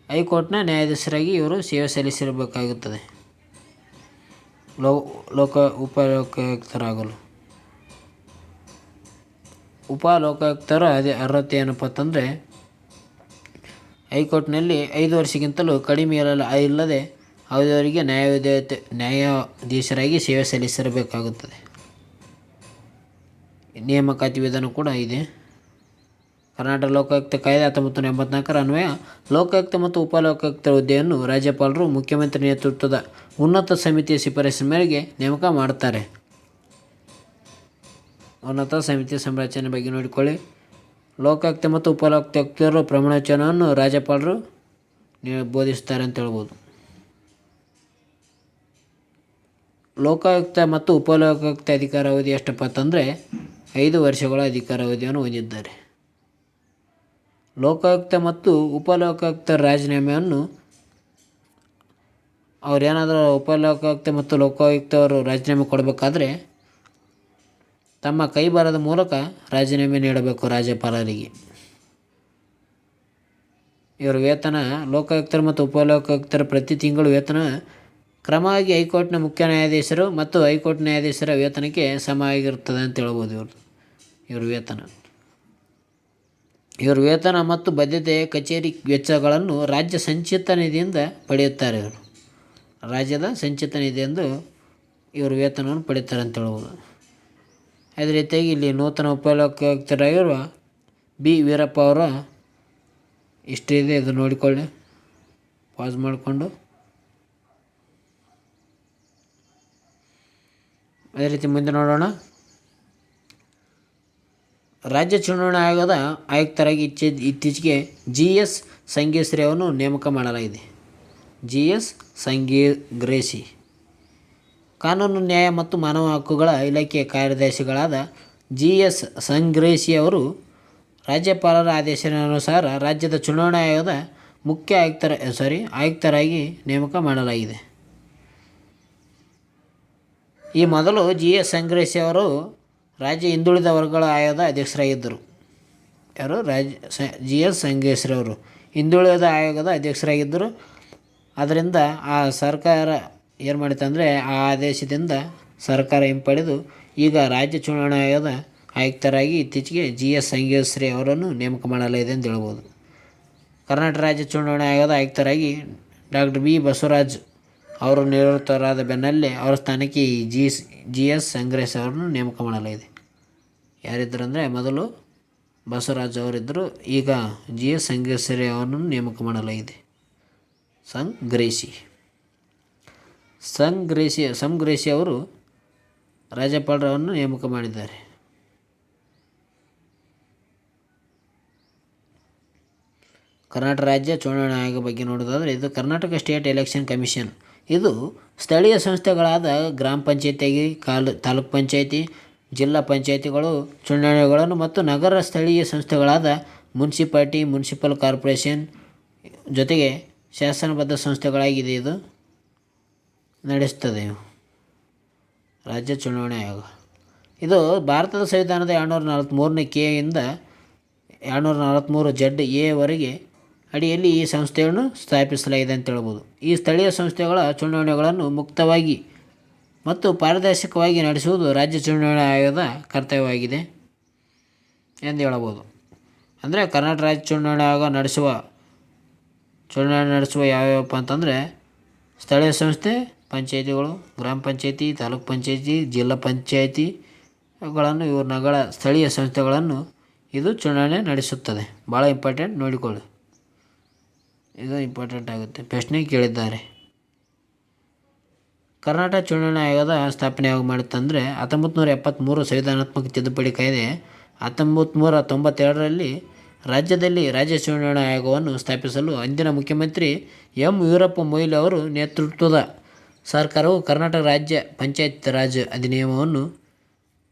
ಹೈಕೋರ್ಟ್ನ ನ್ಯಾಯಾಧೀಶರಾಗಿ ಇವರು ಸೇವೆ ಸಲ್ಲಿಸಿರಬೇಕಾಗುತ್ತದೆ ಉಪಲೋಕಾಯುಕ್ತರಾಗಲು. ಉಪಲೋಕಾಯುಕ್ತರ ಅರ್ಹತೆ ಏನಪ್ಪ ಅಂತಂದರೆ ಹೈಕೋರ್ಟ್ನಲ್ಲಿ 5 ವರ್ಷಕ್ಕಿಂತಲೂ ಕಡಿಮೆ ಇಲ್ಲದೆ ಅವಧಿಯವರೆಗೆ ನ್ಯಾಯಾಧೀಶರಾಗಿ ಸೇವೆ ಸಲ್ಲಿಸಿರಬೇಕಾಗುತ್ತದೆ. ನೇಮಕಾತಿ ವಿಧಾನ ಕೂಡ ಇದೆ. ಕರ್ನಾಟಕ ಲೋಕಾಯುಕ್ತ ಕಾಯ್ದೆ 1984ರ ಅನ್ವಯ ಲೋಕಾಯುಕ್ತ ಮತ್ತು ಉಪಲೋಕಾಯುಕ್ತರ ಹುದ್ದೆಯನ್ನು ರಾಜ್ಯಪಾಲರು ಮುಖ್ಯಮಂತ್ರಿ ನೇತೃತ್ವದ ಉನ್ನತ ಸಮಿತಿಯ ಶಿಫಾರಸಿನ ಮೇರೆಗೆ ನೇಮಕ ಮಾಡುತ್ತಾರೆ. ಉನ್ನತ ಸಮಿತಿಯ ಸಂರಚನೆ ಬಗ್ಗೆ ನೋಡಿಕೊಳ್ಳಿ. ಲೋಕಾಯುಕ್ತ ಮತ್ತು ಉಪಲೋಕಾಯುಕ್ತರು ಪ್ರಮಾಣವಚನವನ್ನು ರಾಜ್ಯಪಾಲರು ಬೋಧಿಸುತ್ತಾರೆ ಅಂತ ಹೇಳ್ಬೋದು. ಲೋಕಾಯುಕ್ತ ಮತ್ತು ಉಪಲೋಕಾಯುಕ್ತ ಅಧಿಕಾರಾವಧಿ ಎಷ್ಟಪ್ಪ ಅಂತಂದರೆ 5 ವರ್ಷಗಳ ಅಧಿಕಾರಾವಧಿಯನ್ನು ಹೊಂದಿದ್ದಾರೆ. ಲೋಕಾಯುಕ್ತ ಮತ್ತು ಉಪಲೋಕಾಯುಕ್ತರ ರಾಜೀನಾಮೆಯನ್ನು ಅವರೇನಾದರೂ ಉಪಲೋಕಾಯುಕ್ತ ಮತ್ತು ಲೋಕಾಯುಕ್ತವರು ರಾಜೀನಾಮೆ ಕೊಡಬೇಕಾದ್ರೆ ತಮ್ಮ ಕೈಬರದ ಮೂಲಕ ರಾಜೀನಾಮೆ ನೀಡಬೇಕು ರಾಜ್ಯಪಾಲರಿಗೆ. ಇವರ ವೇತನ ಲೋಕಾಯುಕ್ತರು ಮತ್ತು ಉಪಲೋಕಾಯುಕ್ತರ ಪ್ರತಿ ತಿಂಗಳು ವೇತನ ಕ್ರಮವಾಗಿ ಹೈಕೋರ್ಟ್ನ ಮುಖ್ಯ ನ್ಯಾಯಾಧೀಶರು ಮತ್ತು ಹೈಕೋರ್ಟ್ ನ್ಯಾಯಾಧೀಶರ ವೇತನಕ್ಕೆ ಸಮ ಆಗಿರುತ್ತದೆ ಅಂತ ಹೇಳ್ಬೋದು. ಇವ್ರ ವೇತನ ಮತ್ತು ಬದ್ಧತೆ ಕಚೇರಿ ವೆಚ್ಚಗಳನ್ನು ರಾಜ್ಯ ಸಂಚಿತ ನಿಧಿಯಿಂದ ಪಡೆಯುತ್ತಾರೆ. ರಾಜ್ಯದ ಸಂಚಿತ ನಿಧಿಯಿಂದ ಇವರು ವೇತನವನ್ನು ಪಡೆಯುತ್ತಾರೆ ಅಂತ ಹೇಳ್ಬೋದು. ಅದೇ ರೀತಿಯಾಗಿ ಇಲ್ಲಿ ನೂತನ ಉಪಲೋಕಾಯುಕ್ತರಾಗಿರುವ ಬಿ ವೀರಪ್ಪ ಅವರ ಇಷ್ಟ ಇದೆ, ಇದು ನೋಡಿಕೊಳ್ಳಿ, ಪಾಸ್ ಮಾಡಿಕೊಂಡು. ಅದೇ ರೀತಿ ಮುಂದೆ ನೋಡೋಣ. ರಾಜ್ಯ ಚುನಾವಣಾ ಆಯೋಗದ ಆಯುಕ್ತರಾಗಿ ಇತ್ತೀಚೆಗೆ GS ಸಂಗೇಶ್ವರಿ ಅವರನ್ನು ನೇಮಕ ಮಾಡಲಾಗಿದೆ. GS ಸಂಗೇಶ್ವರಿ ಕಾನೂನು ನ್ಯಾಯ ಮತ್ತು ಮಾನವ ಹಕ್ಕುಗಳ ಇಲಾಖೆಯ ಕಾರ್ಯದರ್ಶಿಗಳಾದ GS ಸಂಗೇಶ್ವರಿ ಅವರು ರಾಜ್ಯಪಾಲರ ಆದೇಶಾನುಸಾರ ರಾಜ್ಯದ ಚುನಾವಣಾ ಆಯೋಗದ ಮುಖ್ಯ ಆಯುಕ್ತರಾಗಿ ನೇಮಕ ಮಾಡಲಾಗಿದೆ. ಈ ಮೊದಲು GS ಸಂಗೇಶ್ವರಿ ಅವರು ರಾಜ್ಯ ಹಿಂದುಳಿದ ವರ್ಗಗಳ ಆಯೋಗದ ಅಧ್ಯಕ್ಷರಾಗಿದ್ದರು. ಯಾರು? GS ಸಂಗೇಶ್ವರಿ ಅವರು ಹಿಂದುಳಿದ ಆಯೋಗದ ಅಧ್ಯಕ್ಷರಾಗಿದ್ದರು. ಅದರಿಂದ ಆ ಸರ್ಕಾರ ಏನು ಮಾಡಿತು ಅಂದರೆ ಆ ಆದೇಶದಿಂದ ಸರ್ಕಾರ ಹಿಂಪಡೆದು ಈಗ ರಾಜ್ಯ ಚುನಾವಣಾ ಆಯೋಗದ ಆಯುಕ್ತರಾಗಿ ಇತ್ತೀಚೆಗೆ GS ಸಂಗೇಶ್ವರಿ ಅವರನ್ನು ನೇಮಕ ಮಾಡಲಾಗಿದೆ ಎಂದು ಹೇಳ್ಬೋದು. ಕರ್ನಾಟಕ ರಾಜ್ಯ ಚುನಾವಣಾ ಆಯೋಗದ ಆಯುಕ್ತರಾಗಿ ಡಾಕ್ಟರ್ B ಬಸವರಾಜ್ ಅವರು ನಿವೃತ್ತರಾದ ಬೆನ್ನಲ್ಲೇ ಅವರ ಸ್ಥಾನಕ್ಕೆ GS ಸಂಗೇಶ್ವರಿ ಅವರನ್ನು ನೇಮಕ ಮಾಡಲಾಗಿದೆ. ಯಾರಿದ್ದರು ಅಂದರೆ ಮೊದಲು ಬಸವರಾಜ್ ಅವರಿದ್ದರು, ಈಗ GS ಸಂಗೇಶ್ವರಿ ಅವರನ್ನು ನೇಮಕ ಮಾಡಲಾಗಿದೆ. ಸಂಗ್ರೇಸಿ ಅವರು ರಾಜ್ಯಪಾಲರನ್ನು ನೇಮಕ ಮಾಡಿದ್ದಾರೆ. ಕರ್ನಾಟಕ ರಾಜ್ಯ ಚುನಾವಣಾ ಆಯೋಗ ಬಗ್ಗೆ ನೋಡೋದಾದರೆ ಇದು ಕರ್ನಾಟಕ ಸ್ಟೇಟ್ ಎಲೆಕ್ಷನ್ ಕಮಿಷನ್. ಇದು ಸ್ಥಳೀಯ ಸಂಸ್ಥೆಗಳಾದ ಗ್ರಾಮ ಪಂಚಾಯತಿ, ತಾಲೂಕು ಪಂಚಾಯತಿ, ಜಿಲ್ಲಾ ಪಂಚಾಯತಿಗಳು ಚುನಾವಣೆಗಳನ್ನು ಮತ್ತು ನಗರ ಸ್ಥಳೀಯ ಸಂಸ್ಥೆಗಳಾದ ಮುನ್ಸಿಪಾಲಿಟಿ, ಮುನ್ಸಿಪಲ್ ಕಾರ್ಪೊರೇಷನ್ ಜೊತೆಗೆ ಶಾಸನಬದ್ಧ ಸಂಸ್ಥೆಗಳಾಗಿದೆ ಇದು ನಡೆಸ್ತದೆ ರಾಜ್ಯ ಚುನಾವಣಾ ಆಯೋಗ. ಇದು ಭಾರತದ ಸಂವಿಧಾನದ 243ನೇ ಕೆಯಿಂದ 243 ZA ಅಡಿಯಲ್ಲಿ ಈ ಸಂಸ್ಥೆಯನ್ನು ಸ್ಥಾಪಿಸಲಾಗಿದೆ ಅಂತ ಹೇಳ್ಬೋದು. ಈ ಸ್ಥಳೀಯ ಸಂಸ್ಥೆಗಳ ಚುನಾವಣೆಗಳನ್ನು ಮುಕ್ತವಾಗಿ ಮತ್ತು ಪಾರದರ್ಶಕವಾಗಿ ನಡೆಸುವುದು ರಾಜ್ಯ ಚುನಾವಣಾ ಆಯೋಗದ ಕರ್ತವ್ಯವಾಗಿದೆ ಎಂದು ಹೇಳಬಹುದು. ಅಂದರೆ ಕರ್ನಾಟಕ ರಾಜ್ಯ ಚುನಾವಣಾ ಆಯೋಗ ಚುನಾವಣೆ ನಡೆಸುವ ಯಾವ್ಯಾವಪ್ಪ ಅಂತಂದರೆ ಸ್ಥಳೀಯ ಸಂಸ್ಥೆ, ಪಂಚಾಯಿತಿಗಳು, ಗ್ರಾಮ ಪಂಚಾಯಿತಿ, ತಾಲೂಕು ಪಂಚಾಯಿತಿ, ಜಿಲ್ಲಾ ಪಂಚಾಯಿತಿಗಳನ್ನು ಇವ್ರನ್ನಗಳ ಸ್ಥಳೀಯ ಸಂಸ್ಥೆಗಳನ್ನು ಇದು ಚುನಾವಣೆ ನಡೆಸುತ್ತದೆ. ಭಾಳ ಇಂಪಾರ್ಟೆಂಟ್, ನೋಡಿಕೊಳ್ಳಿ, ಇದು ಇಂಪಾರ್ಟೆಂಟ್ ಆಗುತ್ತೆ, ಪ್ರಶ್ನೆ ಕೇಳಿದ್ದಾರೆ. ಕರ್ನಾಟಕ ಚುನಾವಣಾ ಆಯೋಗದ ಸ್ಥಾಪನೆ ಯಾವಾಗ ಮಾಡುತ್ತಂದರೆ 1973 ಸಂವಿಧಾನಾತ್ಮಕ ತಿದ್ದುಪಡಿ ಕಾಯ್ದೆ 1992ರಲ್ಲಿ ರಾಜ್ಯದಲ್ಲಿ ರಾಜ್ಯ ಚುನಾವಣಾ ಆಯೋಗವನ್ನು ಸ್ಥಾಪಿಸಲು ಅಂದಿನ ಮುಖ್ಯಮಂತ್ರಿ ಎಂ ವೀರಪ್ಪ ಮೊಯ್ಲಿ ಅವರು ನೇತೃತ್ವದ ಸರ್ಕಾರವು ಕರ್ನಾಟಕ ರಾಜ್ಯ ಪಂಚಾಯತ್ ರಾಜ್ ಅಧಿನಿಯಮವನ್ನು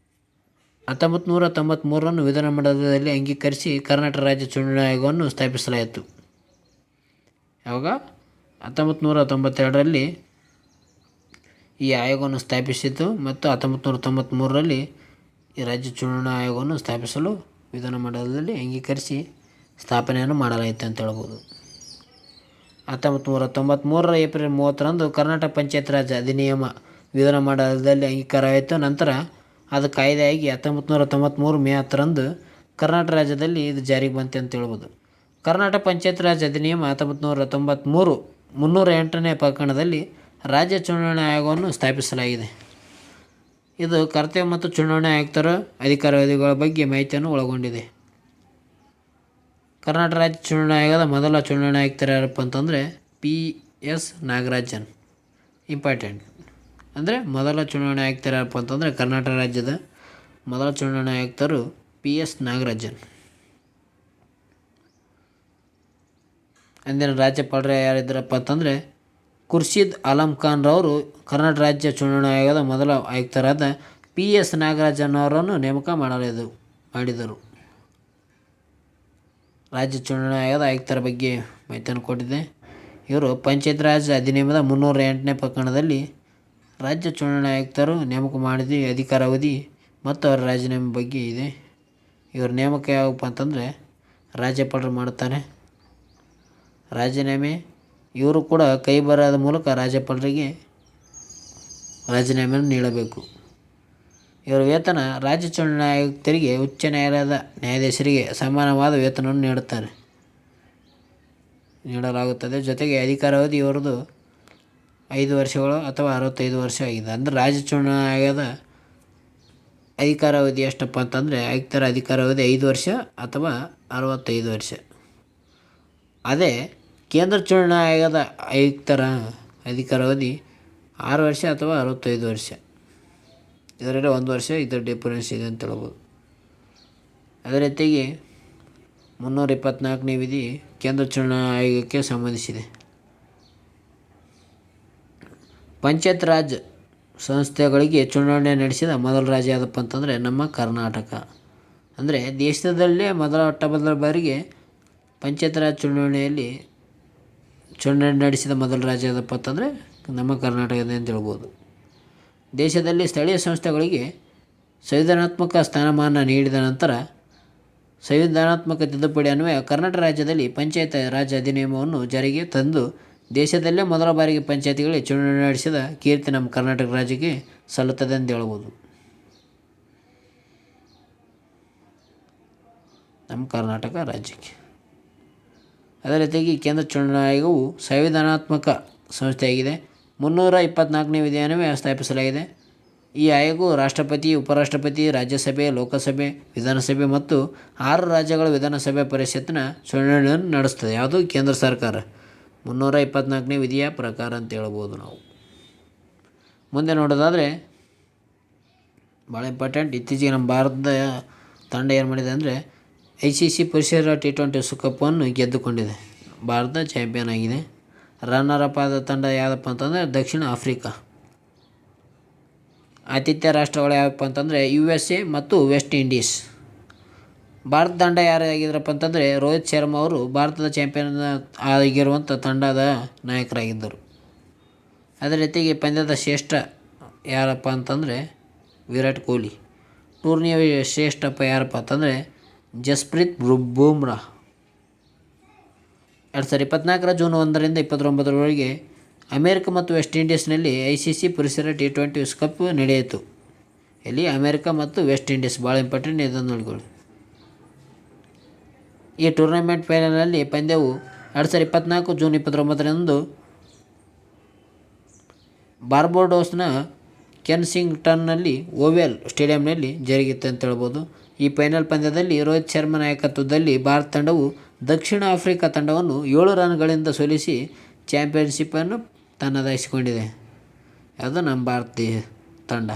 1993 ವಿಧಾನಮಂಡಲದಲ್ಲಿ ಅಂಗೀಕರಿಸಿ ಕರ್ನಾಟಕ ರಾಜ್ಯ ಚುನಾವಣಾ ಆಯೋಗವನ್ನು ಸ್ಥಾಪಿಸಲಾಯಿತು. ಯಾವಾಗ 1992ರಲ್ಲಿ ಈ ಆಯೋಗವನ್ನು ಸ್ಥಾಪಿಸಿತು ಮತ್ತು 1993ರಲ್ಲಿ ಈ ರಾಜ್ಯ ಚುನಾವಣಾ ಆಯೋಗವನ್ನು ಸ್ಥಾಪಿಸಲು ವಿಧಾನಮಂಡಲದಲ್ಲಿ ಅಂಗೀಕರಿಸಿ ಸ್ಥಾಪನೆಯನ್ನು ಮಾಡಲಾಯಿತು ಅಂತ ಹೇಳ್ಬೋದು. 1993 ಏಪ್ರಿಲ್ 30ರಂದು ಕರ್ನಾಟಕ ಪಂಚಾಯತ್ ರಾಜ್ ಅಧಿನಿಯಮ ವಿಧಾನಮಂಡಲದಲ್ಲಿ ಅಂಗೀಕಾರವಾಯಿತು. ನಂತರ ಅದು ಕಾಯ್ದೆಯಾಗಿ 1993 ಮೇ 10ರಂದು ಕರ್ನಾಟಕ ರಾಜ್ಯದಲ್ಲಿ ಇದು ಜಾರಿಗೆ ಬಂತು ಅಂತ ಹೇಳ್ಬೋದು. ಕರ್ನಾಟಕ ಪಂಚಾಯತ್ ರಾಜ್ ಅಧಿನಿಯಮ 1993 308ನೇ ಪ್ರಕರಣದಲ್ಲಿ ರಾಜ್ಯ ಚುನಾವಣಾ ಆಯೋಗವನ್ನು ಸ್ಥಾಪಿಸಲಾಗಿದೆ. ಇದು ಕರ್ತವ್ಯ ಮತ್ತು ಚುನಾವಣಾ ಆಯುಕ್ತರ ಅಧಿಕಾರಾವಧಿಗಳ ಬಗ್ಗೆ ಮಾಹಿತಿಯನ್ನು ಒಳಗೊಂಡಿದೆ. ಕರ್ನಾಟಕ ರಾಜ್ಯ ಚುನಾವಣಾ ಆಯೋಗದ ಮೊದಲ ಚುನಾವಣಾ ಆಯುಕ್ತರು ಯಾರಪ್ಪ ಅಂತಂದರೆ PS ನಾಗರಾಜನ್. ಇಂಪಾರ್ಟೆಂಟ್ ಅಂದರೆ ಮೊದಲ ಚುನಾವಣಾ ಆಯುಕ್ತರು ಯಾರಪ್ಪ ಅಂತಂದರೆ ಕರ್ನಾಟಕ ರಾಜ್ಯದ ಮೊದಲ ಚುನಾವಣಾ ಆಯುಕ್ತರು PS ನಾಗರಾಜನ್. ಅಂದಿನ ರಾಜ್ಯಪಾಲರು ಯಾರಿದ್ದರಪ್ಪ ಅಂತಂದರೆ ಖುರ್ಷಿದ್ ಆಲಂ ಖಾನ್ ರವರು ಕರ್ನಾಟಕ ರಾಜ್ಯ ಚುನಾವಣಾ ಆಯೋಗದ ಮೊದಲ ಆಯುಕ್ತರಾದ PS ನಾಗರಾಜನ್ ಅವರನ್ನು ನೇಮಕ ಮಾಡಿದರು. ರಾಜ್ಯ ಚುನಾವಣಾ ಆಯೋಗದ ಆಯುಕ್ತರ ಬಗ್ಗೆ ಮಾಹಿತಿಯನ್ನು ಕೊಟ್ಟಿದೆ. ಇವರು ಪಂಚಾಯತ್ ರಾಜ್ ಅಧಿನಿಯಮದ 308ನೇ ಪ್ರಕರಣದಲ್ಲಿ ರಾಜ್ಯ ಚುನಾವಣಾ ಆಯುಕ್ತರು ನೇಮಕ ಮಾಡಿದ ಅಧಿಕಾರಾವಧಿ ಮತ್ತು ಅವರ ರಾಜೀನಾಮೆ ಬಗ್ಗೆ ಇದೆ. ಇವರ ನೇಮಕ ಯಾವಪ್ಪ ಅಂತಂದರೆ ರಾಜ್ಯಪಾಲರು ಮಾಡುತ್ತಾರೆ. ರಾಜೀನಾಮೆ ಇವರು ಕೂಡ ಕೈ ಬರಹದ ಮೂಲಕ ರಾಜ್ಯಪಾಲರಿಗೆ ರಾಜೀನಾಮೆಯನ್ನು ನೀಡಬೇಕು. ಇವರ ವೇತನ ರಾಜ್ಯ ಚುನಾವಣಾ ಆಯುಕ್ತರಿಗೆ ಉಚ್ಚ ನ್ಯಾಯಾಲಯದ ನ್ಯಾಯಾಧೀಶರಿಗೆ ಸಮಾನವಾದ ವೇತನವನ್ನು ನೀಡಲಾಗುತ್ತದೆ. ಜೊತೆಗೆ ಅಧಿಕಾರಾವಧಿ ಇವರದು 5 ವರ್ಷಗಳು ಅಥವಾ 65 ವರ್ಷ ಆಗಿದೆ. ಅಂದರೆ ರಾಜ್ಯ ಚುನಾವಣಾ ಆಯೋಗದ ಅಧಿಕಾರಾವಧಿ ಎಷ್ಟಪ್ಪ ಅಂತಂದರೆ ಆಯುಕ್ತರ ಅಧಿಕಾರಾವಧಿ 5 ವರ್ಷ ಅಥವಾ 65 ವರ್ಷ. ಅದೇ ಕೇಂದ್ರ ಚುನಾವಣಾ ಆಯೋಗದ ಆಯುಕ್ತರ ಅಧಿಕಾರಾವಧಿ 6 ವರ್ಷ ಅಥವಾ 65 ವರ್ಷ. ಇದರಲ್ಲಿ 1 ವರ್ಷ ಇದರ ಡಿಫರೆನ್ಸ್ ಇದೆ ಅಂತ ಹೇಳ್ಬೋದು. ಅದೇ ರೀತಿಯಾಗಿ 324ನೇ ವಿಧಿ ಕೇಂದ್ರ ಚುನಾವಣಾ ಆಯೋಗಕ್ಕೆ ಸಂಬಂಧಿಸಿದೆ. ಪಂಚಾಯತ್ ರಾಜ್ ಸಂಸ್ಥೆಗಳಿಗೆ ಚುನಾವಣೆ ನಡೆಸಿದ ಮೊದಲ ರಾಜ್ಯ ಯಾವುದಪ್ಪ ಅಂತಂದರೆ ನಮ್ಮ ಕರ್ನಾಟಕ. ಅಂದರೆ ದೇಶದಲ್ಲೇ ಮೊದಲ ಬಾರಿಗೆ ಪಂಚಾಯತ್ ರಾಜ್ ಚುನಾವಣೆ ನಡೆಸಿದ ಮೊದಲ ರಾಜ್ಯ ಯಾವುದಪ್ಪ ಅಂತಂದರೆ ನಮ್ಮ ಕರ್ನಾಟಕದ ಅಂತ ಹೇಳ್ಬೋದು. ದೇಶದಲ್ಲಿ ಸ್ಥಳೀಯ ಸಂಸ್ಥೆಗಳಿಗೆ ಸಂವಿಧಾನಾತ್ಮಕ ಸ್ಥಾನಮಾನ ನೀಡಿದ ನಂತರ ಸಂವಿಧಾನಾತ್ಮಕ ತಿದ್ದುಪಡಿ ಅನ್ವಯ ಕರ್ನಾಟಕ ರಾಜ್ಯದಲ್ಲಿ ಪಂಚಾಯತ್ ರಾಜ್ ಅಧಿನಿಯಮವನ್ನು ಜಾರಿಗೆ ತಂದು ದೇಶದಲ್ಲೇ ಮೊದಲ ಬಾರಿಗೆ ಪಂಚಾಯತಿಗಳಿಗೆ ಚುನಾವಣೆ ನಡೆಸಿದ ಕೀರ್ತಿ ನಮ್ಮ ಕರ್ನಾಟಕ ರಾಜ್ಯಕ್ಕೆ ಸಲ್ಲುತ್ತದೆ ಎಂದು ಹೇಳ್ಬೋದು. ನಮ್ಮ ಕರ್ನಾಟಕ ರಾಜ್ಯಕ್ಕೆ. ಅದೇ ರೀತಿಯಾಗಿ ಕೇಂದ್ರ ಚುನಾವಣಾ ಆಯೋಗವು ಸಂವಿಧಾನಾತ್ಮಕ ಸಂಸ್ಥೆಯಾಗಿದೆ. 324ನೇ ವಿಧಿಯನ್ವಯ ಸ್ಥಾಪಿಸಲಾಗಿದೆ. ಈ ಆಯೋಗವು ರಾಷ್ಟ್ರಪತಿ, ಉಪರಾಷ್ಟ್ರಪತಿ, ರಾಜ್ಯಸಭೆ, ಲೋಕಸಭೆ, ವಿಧಾನಸಭೆ ಮತ್ತು 6 ರಾಜ್ಯಗಳ ವಿಧಾನಸಭೆ ಪರಿಷತ್ತಿನ ಚುನಾವಣೆಯನ್ನು ನಡೆಸ್ತದೆ. ಯಾವುದು? ಕೇಂದ್ರ ಸರ್ಕಾರ. 324ನೇ ವಿಧಿಯ ಪ್ರಕಾರ ಅಂತ ಹೇಳ್ಬೋದು ನಾವು. ಮುಂದೆ ನೋಡೋದಾದರೆ ಭಾಳ ಇಂಪಾರ್ಟೆಂಟ್, ಇತ್ತೀಚೆಗೆ ನಮ್ಮ ಭಾರತದ ತಂಡ ಏನು ಮಾಡಿದೆ ಅಂದರೆ ICC ಪುರುಷರ T20 ವಿಶ್ವಕಪ್ಪನ್ನು ಗೆದ್ದುಕೊಂಡಿದೆ. ಭಾರತ ಚಾಂಪಿಯನ್ ಆಗಿದೆ. ರನ್ನರ್ ಅಪ್ ಆದ ತಂಡ ಯಾವುದಪ್ಪ ಅಂತಂದರೆ ದಕ್ಷಿಣ ಆಫ್ರಿಕಾ. ಆತಿಥ್ಯ ರಾಷ್ಟ್ರಗಳು ಯಾವಪ್ಪ ಅಂತಂದರೆ USA ಮತ್ತು ವೆಸ್ಟ್ ಇಂಡೀಸ್. ಭಾರತ ತಂಡ ಯಾರಾಗಿದ್ದರಪ್ಪ ಅಂತಂದರೆ ರೋಹಿತ್ ಶರ್ಮಾ ಅವರು ಭಾರತದ ಚಾಂಪಿಯನ್ ಆಗಿರುವಂಥ ತಂಡದ ನಾಯಕರಾಗಿದ್ದರು. ಅದೇ ರೀತಿಯಾಗಿ ಪಂದ್ಯದ ಶ್ರೇಷ್ಠ ಯಾರಪ್ಪ ಅಂತಂದರೆ ವಿರಾಟ್ ಕೊಹ್ಲಿ. ಟೂರ್ನಿಯ ಶ್ರೇಷ್ಠಪ್ಪ ಯಾರಪ್ಪ ಅಂತಂದರೆ ಜಸ್ಪ್ರೀತ್ ಬೂಮ್ರಾ. 2024 ಜೂನ್ 1ರಿಂದ 29ರವರೆಗೆ ಅಮೆರಿಕ ಮತ್ತು ವೆಸ್ಟ್ ಇಂಡೀಸ್ನಲ್ಲಿ ICC ಪುರುಷರ T20 ವಿಶ್ವಕಪ್ ನಡೆಯಿತು. ಇಲ್ಲಿ ಅಮೆರಿಕ ಮತ್ತು ವೆಸ್ಟ್ ಇಂಡೀಸ್ ಭಾಳ ಇಂಪಾರ್ಟೆಂಟ್, ಇದನ್ನು ನೋಡಿಕೊಳ್ಳಿ. ಈ ಟೂರ್ನಮೆಂಟ್ ಫೈನಲ್ನಲ್ಲಿ ಪಂದ್ಯವು 2024 ಜೂನ್ 29ರಂದು ಬಾರ್ಬಡೋಸ್ನ ಕೆನ್ಸಿಂಗ್ಟನ್ನಲ್ಲಿ ಓವೆಲ್ ಸ್ಟೇಡಿಯಂನಲ್ಲಿ ಜರುಗಿತ್ತು ಅಂತ ಹೇಳ್ಬೋದು. ಈ ಫೈನಲ್ ಪಂದ್ಯದಲ್ಲಿ ರೋಹಿತ್ ಶರ್ಮಾ ನಾಯಕತ್ವದಲ್ಲಿ ಭಾರತ ತಂಡವು ದಕ್ಷಿಣ ಆಫ್ರಿಕಾ ತಂಡವನ್ನು 7 ರನ್ಗಳಿಂದ ಸೋಲಿಸಿ ಚಾಂಪಿಯನ್ಶಿಪ್ಪನ್ನು ತನ್ನದಾಗಿಸಿಕೊಂಡಿದೆ. ಅದು ನಮ್ಮ ಭಾರತೀಯ ತಂಡ.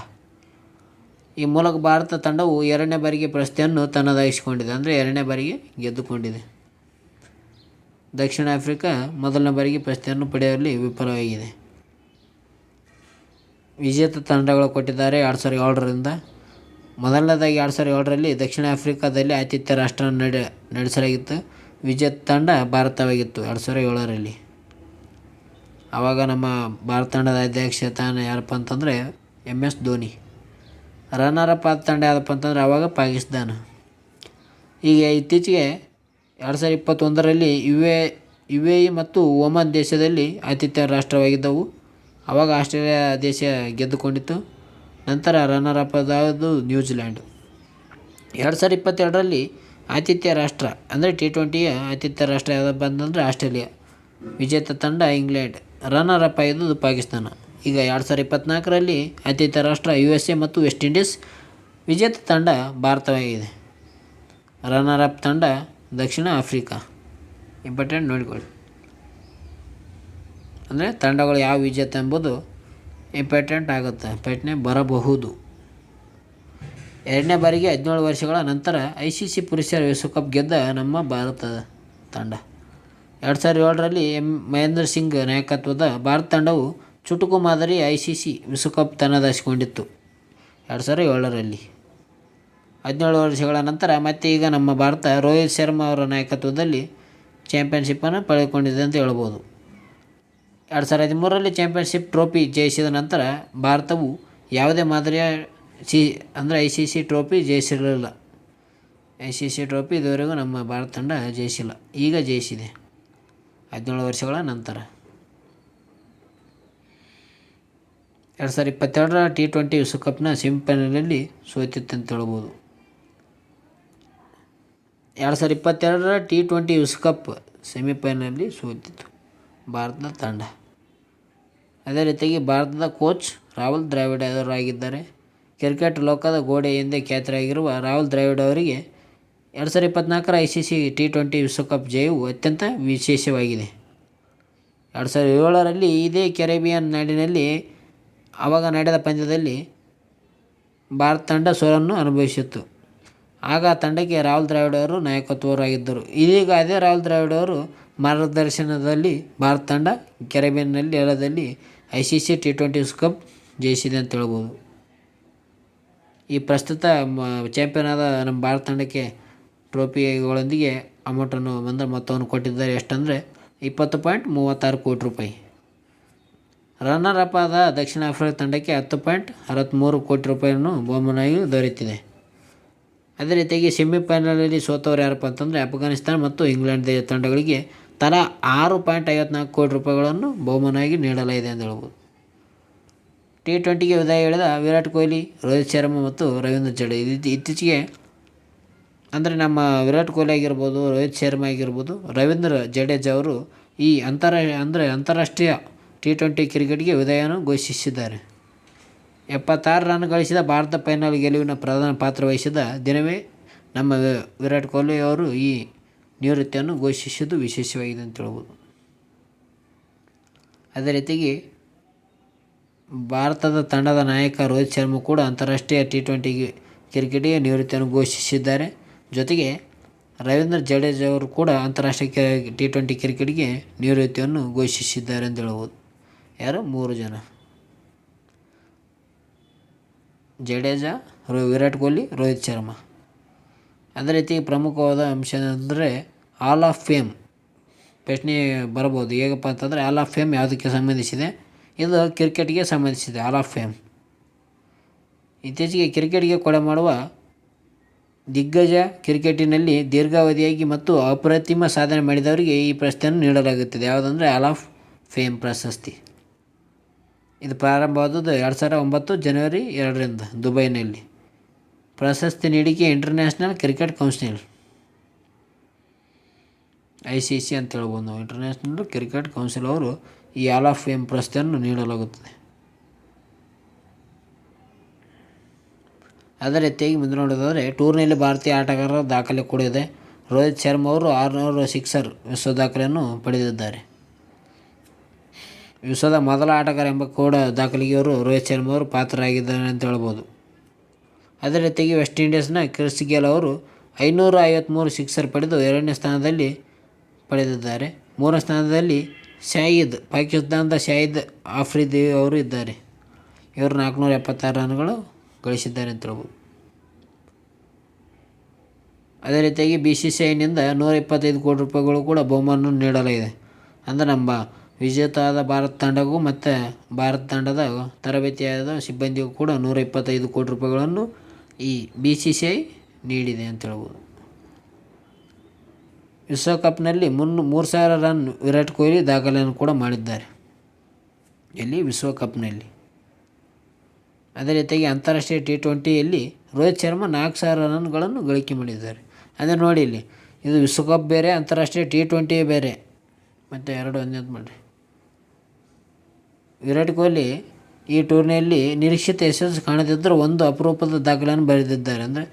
ಈ ಮೂಲಕ ಭಾರತ ತಂಡವು 2ನೇ ಬಾರಿಗೆ ಪ್ರಶಸ್ತಿಯನ್ನು ತನ್ನದಾಗಿಸಿಕೊಂಡಿದೆ, ಅಂದರೆ 2ನೇ ಬಾರಿಗೆ ಗೆದ್ದುಕೊಂಡಿದೆ. ದಕ್ಷಿಣ ಆಫ್ರಿಕಾ ಮೊದಲನೇ ಬಾರಿಗೆ ಪ್ರಶಸ್ತಿಯನ್ನು ಪಡೆಯುವಲ್ಲಿ ವಿಫಲವಾಗಿದೆ. ವಿಜೇತ ತಂಡಗಳು ಕೊಟ್ಟಿದ್ದಾರೆ 2007ರಿಂದ. ಮೊದಲನೇದಾಗಿ 2007ರಲ್ಲಿ ದಕ್ಷಿಣ ಆಫ್ರಿಕಾದಲ್ಲಿ ಆತಿಥ್ಯ ರಾಷ್ಟ್ರ ನಡೆಸಲಾಗಿತ್ತು. ವಿಜೇತ ತಂಡ ಭಾರತವಾಗಿತ್ತು 2007ರಲ್ಲಿ. ಆವಾಗ ನಮ್ಮ ಭಾರತ ತಂಡದ ಅಧ್ಯಕ್ಷ ತಾನು ಯಾರಪ್ಪ ಅಂತಂದರೆ MS ಧೋನಿ. ರನ್ನರ್ ಅಪ್ ಆದ ತಂಡ ಯಾವುದಪ್ಪ ಅಂತಂದರೆ ಆವಾಗ ಪಾಕಿಸ್ತಾನ. ಈಗ ಇತ್ತೀಚೆಗೆ 2021ರಲ್ಲಿ UAE ಮತ್ತು ಒಮನ್ ದೇಶದಲ್ಲಿ ಆತಿಥ್ಯ ರಾಷ್ಟ್ರವಾಗಿದ್ದವು. ಆವಾಗ ಆಸ್ಟ್ರೇಲಿಯಾ ದೇಶ ಗೆದ್ದುಕೊಂಡಿತ್ತು. ನಂತರ ರನ್ನರ್ ಅಪ್ ಆದದ್ದು ನ್ಯೂಜಿಲ್ಯಾಂಡು. 2022ರಲ್ಲಿ ಆತಿಥ್ಯ ರಾಷ್ಟ್ರ ಅಂದರೆ T20ಯ ಆತಿಥ್ಯ ರಾಷ್ಟ್ರ ಯಾವುದಪ್ಪ ಅಂತಂದರೆ ಆಸ್ಟ್ರೇಲಿಯಾ. ವಿಜೇತ ತಂಡ ಇಂಗ್ಲೆಂಡ್. ರನ್ನರ್ ಅಪ್ ಆಗಿದ್ದು ಪಾಕಿಸ್ತಾನ. ಈಗ 2024ರಲ್ಲಿ ಆತಿಥ್ಯ ರಾಷ್ಟ್ರ USA ಮತ್ತು ವೆಸ್ಟ್ ಇಂಡೀಸ್. ವಿಜೇತ ತಂಡ ಭಾರತವಾಗಿದೆ. ರನ್ನರ್ ಅಪ್ ತಂಡ ದಕ್ಷಿಣ ಆಫ್ರಿಕಾ. ಇಂಪಾರ್ಟೆಂಟ್ ನೋಡಿಕೊಳ್ಳಿ, ಅಂದರೆ ತಂಡಗಳು ಯಾವ ವಿಜೇತ ಎಂಬುದು ಇಂಪಾರ್ಟೆಂಟ್ ಆಗುತ್ತೆ, ಪ್ರಶ್ನೆ ಬರಬಹುದು. 2ನೇ ಬಾರಿಗೆ 17 ವರ್ಷಗಳ ನಂತರ ICC ಪುರುಷರ ವಿಶ್ವಕಪ್ ಗೆದ್ದ ನಮ್ಮ ಭಾರತದ ತಂಡ. 2007ರಲ್ಲಿ ಮಹೇಂದ್ರ ಸಿಂಗ್ ನಾಯಕತ್ವದ ಭಾರತ ತಂಡವು ಚುಟುಕು ಮಾದರಿ ICC ವಿಶ್ವಕಪ್ ತನ್ನದಾಗಿಸಿಕೊಂಡಿತ್ತು 2007ರಲ್ಲಿ. 17 ವರ್ಷಗಳ ನಂತರ ಮತ್ತೆ ಈಗ ನಮ್ಮ ಭಾರತ ರೋಹಿತ್ ಶರ್ಮಾ ಅವರ ನಾಯಕತ್ವದಲ್ಲಿ ಚಾಂಪಿಯನ್ಶಿಪ್ಪನ್ನು ಪಡೆದುಕೊಂಡಿದೆ ಅಂತ ಹೇಳ್ಬೋದು. 2013ರಲ್ಲಿ ಚಾಂಪಿಯನ್ಶಿಪ್ ಟ್ರೋಫಿ ಜಯಿಸಿದ ನಂತರ ಭಾರತವು ಯಾವುದೇ ಮಾದರಿಯ ICC ಟ್ರೋಫಿ ಜಯಿಸಿರಲಿಲ್ಲ. ICC ಟ್ರೋಫಿ ಇದುವರೆಗೂ ನಮ್ಮ ಭಾರತ ತಂಡ ಜಯಿಸಿಲ್ಲ, ಈಗ ಜಯಿಸಿದೆ 17 ವರ್ಷಗಳ ನಂತರ. 2022ರ T20 ವಿಶ್ವಕಪ್ನ ಸೆಮಿಫೈನಲ್ನಲ್ಲಿ ಸೋತಿತ್ತು ಅಂತ ಹೇಳ್ಬೋದು. 2022ರ T20 ವಿಶ್ವಕಪ್ ಸೆಮಿಫೈನಲ್ನಲ್ಲಿ ಸೋತಿತ್ತು ಭಾರತದ ತಂಡ. ಅದೇ ರೀತಿಯಾಗಿ ಭಾರತದ ಕೋಚ್ ರಾಹುಲ್ ದ್ರಾವಿಡ್ ಅವರಾಗಿದ್ದಾರೆ. ಕ್ರಿಕೆಟ್ ಲೋಕದ ಗೋಡೆ ಎಂದೇ ಖ್ಯಾತರಾಗಿರುವ ರಾಹುಲ್ ದ್ರಾವಿಡ್ ಅವರಿಗೆ 2024ರ ICC T20 ವಿಶ್ವಕಪ್ ಜಯವು ಅತ್ಯಂತ ವಿಶೇಷವಾಗಿದೆ. 2007ರಲ್ಲಿ ಇದೇ ಕೆರೆಬಿಯನ್ ನಾಡಿನಲ್ಲಿ ಆವಾಗ ನಡೆದ ಪಂದ್ಯದಲ್ಲಿ ಭಾರತ ತಂಡ ಸೋಲನ್ನು ಅನುಭವಿಸಿತ್ತು. ಆಗ ತಂಡಕ್ಕೆ ರಾಹುಲ್ ದ್ರಾವಿಡ್ ಅವರು ನಾಯಕತ್ವರಾಗಿದ್ದರು. ಇದೀಗ ಅದೇ ರಾಹುಲ್ ದ್ರಾವಿಡ್ ಅವರು ಮಾರ್ಗದರ್ಶನದಲ್ಲಿ ಭಾರತ ತಂಡ ಕೆರೆಬಿಯನ್ ನೆಲದಲ್ಲಿ ICC T20 ವಿಶ್ವಕಪ್ ಜಯಿಸಿದೆ ಅಂತ ಹೇಳ್ಬೋದು. ಈ ಪ್ರಸ್ತುತ ಚಾಂಪಿಯನ್ ಆದ ನಮ್ಮ ಭಾರತ ತಂಡಕ್ಕೆ ಟ್ರೋಫಿಗಳೊಂದಿಗೆ ಅಮೌಂಟನ್ನು ಮೊತ್ತವನ್ನು ಕೊಟ್ಟಿದ್ದಾರೆ. ಎಷ್ಟಂದರೆ 20.36 ಕೋಟಿ ರೂಪಾಯಿ. ರನ್ನರ್ ಅಪ್ ಆದ ದಕ್ಷಿಣ ಆಫ್ರಿಕಾ ತಂಡಕ್ಕೆ 10.63 ಕೋಟಿ ರೂಪಾಯಿಯನ್ನು ಬಹುಮಾನವಾಗಿ ದೊರೆತಿದೆ. ಅದೇ ರೀತಿಯಾಗಿ ಸೆಮಿಫೈನಲಲ್ಲಿ ಸೋತವರು ಯಾರಪ್ಪ ಅಂತಂದರೆ ಅಫ್ಘಾನಿಸ್ತಾನ ಮತ್ತು ಇಂಗ್ಲೆಂಡ್ ತಂಡಗಳಿಗೆ ತಲಾ 6.54 ಕೋಟಿ ರೂಪಾಯಿಗಳನ್ನು ಬಹುಮಾನವಾಗಿ ನೀಡಲಾಗಿದೆ ಅಂತ ಹೇಳ್ಬೋದು. T20ಗೆ ವಿದಾಯ ಹೇಳಿದ ವಿರಾಟ್ ಕೊಹ್ಲಿ, ರೋಹಿತ್ ಶರ್ಮಾ ಮತ್ತು ರವೀಂದ್ರ ಜಡೇಜಾ. ಇತ್ತೀಚೆಗೆ ಅಂದರೆ ನಮ್ಮ ವಿರಾಟ್ ಕೊಹ್ಲಿ ಆಗಿರ್ಬೋದು, ರೋಹಿತ್ ಶರ್ಮಾ ಆಗಿರ್ಬೋದು, ರವೀಂದ್ರ ಜಡೇಜಾ ಅವರು ಈ ಅಂತಾರಾಷ್ಟ್ರೀಯ T20 ಕ್ರಿಕೆಟ್ಗೆ ವಿದಾಯವನ್ನು ಘೋಷಿಸಿದ್ದಾರೆ. 76 ರನ್ ಗಳಿಸಿದ ಭಾರತ ಫೈನಲ್ ಗೆಲುವಿನ ಪ್ರಧಾನ ಪಾತ್ರ ವಹಿಸಿದ ದಿನವೇ ನಮ್ಮ ವಿರಾಟ್ ಕೊಹ್ಲಿ ಅವರು ಈ ನಿವೃತ್ತಿಯನ್ನು ಘೋಷಿಸಿದ್ದು ವಿಶೇಷವಾಗಿದೆ ಅಂತ ಹೇಳ್ಬೋದು. ಅದೇ ರೀತಿಯಾಗಿ ಭಾರತದ ತಂಡದ ನಾಯಕ ರೋಹಿತ್ ಶರ್ಮಾ ಕೂಡ ಅಂತಾರಾಷ್ಟ್ರೀಯ T20 ಕ್ರಿಕೆಟ್ಗೆ ನಿವೃತ್ತಿಯನ್ನು ಘೋಷಿಸಿದ್ದಾರೆ. ಜೊತೆಗೆ ರವೀಂದ್ರ ಜಡೇಜಾ ಅವರು ಕೂಡ ಅಂತಾರಾಷ್ಟ್ರೀಯ T20 ಕ್ರಿಕೆಟ್ಗೆ ನಿವೃತ್ತಿಯನ್ನು ಘೋಷಿಸಿದ್ದಾರೆ ಅಂತ ಹೇಳ್ಬೋದು. ಯಾರು 3 ಜನ: ಜಡೇಜಾ, ವಿರಾಟ್ ಕೊಹ್ಲಿ, ರೋಹಿತ್ ಶರ್ಮಾ. ಅದೇ ರೀತಿ ಪ್ರಮುಖವಾದ ಅಂಶ ಅಂದರೆ ಆಲ್ ಆಫ್ ಫೇಮ್ ಪ್ರಶ್ನೆ ಬರ್ಬೋದು. ಹೇಗಪ್ಪ ಅಂತಂದರೆ ಆಲ್ ಆಫ್ ಫೇಮ್ ಯಾವುದಕ್ಕೆ ಸಂಬಂಧಿಸಿದೆ? ಇದು ಕ್ರಿಕೆಟ್ಗೆ ಸಂಬಂಧಿಸಿದೆ. ಆಲ್ ಆಫ್ ಫೇಮ್ ಇತ್ತೀಚೆಗೆ ಕ್ರಿಕೆಟ್ಗೆ ಕೊಡೆ ಮಾಡುವ ದಿಗ್ಗಜ ಕ್ರಿಕೆಟಿನಲ್ಲಿ ದೀರ್ಘಾವಧಿಯಾಗಿ ಮತ್ತು ಅಪ್ರತಿಮ ಸಾಧನೆ ಮಾಡಿದವರಿಗೆ ಈ ಪ್ರಶಸ್ತಿಯನ್ನು ನೀಡಲಾಗುತ್ತದೆ. ಯಾವುದಂದರೆ ಹಾಲ್ ಆಫ್ ಫೇಮ್ ಪ್ರಶಸ್ತಿ. ಇದು ಪ್ರಾರಂಭವಾದದ್ದು 2009 ಜನವರಿ 2ರಿಂದ ದುಬೈನಲ್ಲಿ. ಪ್ರಶಸ್ತಿ ನೀಡಿಕೆ ಇಂಟರ್ನ್ಯಾಷನಲ್ ಕ್ರಿಕೆಟ್ ಕೌನ್ಸಿಲ್, ICC ಅಂತ ಹೇಳ್ಬೋದು ನಾವು. ಇಂಟರ್ನ್ಯಾಷನಲ್ ಕ್ರಿಕೆಟ್ ಕೌನ್ಸಿಲ್ ಅವರು ಈ ಹಾಲ್ ಆಫ್ ಫೇಮ್ ಪ್ರಶಸ್ತಿಯನ್ನು ನೀಡಲಾಗುತ್ತದೆ. ಅದೇ ರೀತಿಯಾಗಿ ಮುಂದೆ ನೋಡೋದಾದರೆ ಟೂರ್ನಿಯಲ್ಲಿ ಭಾರತೀಯ ಆಟಗಾರರ ದಾಖಲೆ ಕೂಡ ಇದೆ. ರೋಹಿತ್ ಶರ್ಮಾ ಅವರು 600 ಸಿಕ್ಸರ್ ವಿಶ್ವ ದಾಖಲೆಯನ್ನು ಪಡೆದಿದ್ದಾರೆ. ವಿಶ್ವದ ಮೊದಲ ಆಟಗಾರ ಎಂಬ ಕೂಡ ದಾಖಲೆಗೆ ಅವರು ರೋಹಿತ್ ಶರ್ಮಾ ಅವರು ಪಾತ್ರರಾಗಿದ್ದಾರೆ ಅಂತ ಹೇಳ್ಬೋದು. ಅದೇ ರೀತಿಯಾಗಿ ವೆಸ್ಟ್ ಇಂಡೀಸ್ನ ಕ್ರಿಸ್ ಗೇಲ್ ಅವರು 553 ಸಿಕ್ಸರ್ ಪಡೆದು 2ನೇ ಸ್ಥಾನದಲ್ಲಿ ಪಡೆದಿದ್ದಾರೆ. 3ನೇ ಸ್ಥಾನದಲ್ಲಿ ಪಾಕಿಸ್ತಾನದ ಶಾಹಿದ್ ಆಫ್ರಿದಿ ಅವರು ಇದ್ದಾರೆ. ಇವರು 476 ರನ್ಗಳು ಗಳಿಸಿದ್ದಾರೆ ಅಂತ ಹೇಳ್ಬೋದು. ಅದೇ ರೀತಿಯಾಗಿ BCCIನಿಂದ 125 ಕೋಟಿ ರೂಪಾಯಿಗಳು ಕೂಡ ಬಹುಮಾನ ನೀಡಲಾಗಿದೆ. ಅಂದರೆ ನಮ್ಮ ವಿಜೇತವಾದ ಭಾರತ ತಂಡಗೂ ಮತ್ತು ಭಾರತ ತಂಡದ ತರಬೇತಿಯಾದ ಸಿಬ್ಬಂದಿಗೂ ಕೂಡ 125 ಕೋಟಿ ರೂಪಾಯಿಗಳನ್ನು ಈ BCCI ನೀಡಿದೆ ಅಂತ ಹೇಳ್ಬೋದು. ವಿಶ್ವಕಪ್ನಲ್ಲಿ 3000 ರನ್ ವಿರಾಟ್ ಕೊಹ್ಲಿ ದಾಖಲೆಯನ್ನು ಕೂಡ ಮಾಡಿದ್ದಾರೆ ಇಲ್ಲಿ ವಿಶ್ವಕಪ್ನಲ್ಲಿ. ಅದೇ ರೀತಿಯಾಗಿ ಅಂತಾರಾಷ್ಟ್ರೀಯ T20ಯಲ್ಲಿ ರೋಹಿತ್ ಶರ್ಮಾ 4000 ರನ್ಗಳನ್ನು ಗಳಿಕೆ ಮಾಡಿದ್ದಾರೆ. ಅಂದರೆ ನೋಡಿ ಇಲ್ಲಿ ಇದು ವಿಶ್ವಕಪ್ ಬೇರೆ, ಅಂತಾರಾಷ್ಟ್ರೀಯ T20 ಬೇರೆ, ಮತ್ತು ಎರಡು ಒಂದೇ ಮಾಡಿರಿ. ವಿರಾಟ್ ಕೊಹ್ಲಿ ಈ ಟೂರ್ನಿಯಲ್ಲಿ ನಿರೀಕ್ಷಿತ ಯಶಸ್ಸು ಕಾಣದಿದ್ದರೂ ಒಂದು ಅಪರೂಪದ ದಾಖಲೆಯನ್ನು ಬರೆದಿದ್ದಾರೆ. ಅಂದರೆ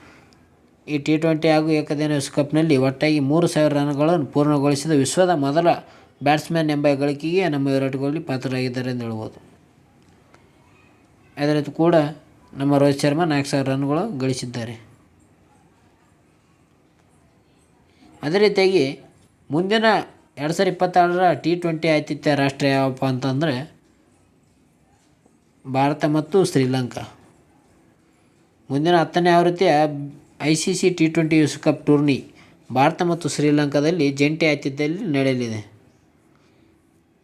ಈ T20 ಹಾಗೂ ಏಕದಿನ ವಿಶ್ವಕಪ್ನಲ್ಲಿ ಒಟ್ಟಾಗಿ 3000 ರನ್ಗಳನ್ನು ಪೂರ್ಣಗೊಳಿಸಿದ ವಿಶ್ವದ ಮೊದಲ ಬ್ಯಾಟ್ಸ್ಮನ್ ಎಂಬ ಗಳಿಕೆಗೆ ನಮ್ಮ ವಿರಾಟ್ ಕೊಹ್ಲಿ ಪಾತ್ರರಾಗಿದ್ದಾರೆ ಎಂದು ಹೇಳ್ಬೋದು. ಅದೇ ರೀತಿ ಕೂಡ ನಮ್ಮ ರೋಹಿತ್ ಶರ್ಮಾ 4000 ರನ್ಗಳು ಗಳಿಸಿದ್ದಾರೆ. ಅದೇ ರೀತಿಯಾಗಿ ಮುಂದಿನ 2026ರ T20 ಆತಿಥ್ಯ ರಾಷ್ಟ್ರ ಯಾವಪ್ಪ ಅಂತಂದರೆ ಭಾರತ ಮತ್ತು ಶ್ರೀಲಂಕಾ. ಮುಂದಿನ 10ನೇ ಆವೃತ್ತಿಯ ICC T20 ವಿಶ್ವಕಪ್ ಟೂರ್ನಿ ಭಾರತ ಮತ್ತು ಶ್ರೀಲಂಕಾದಲ್ಲಿ ಜಂಟಿ ಆತಿಥ್ಯದಲ್ಲಿ ನಡೆಯಲಿದೆ.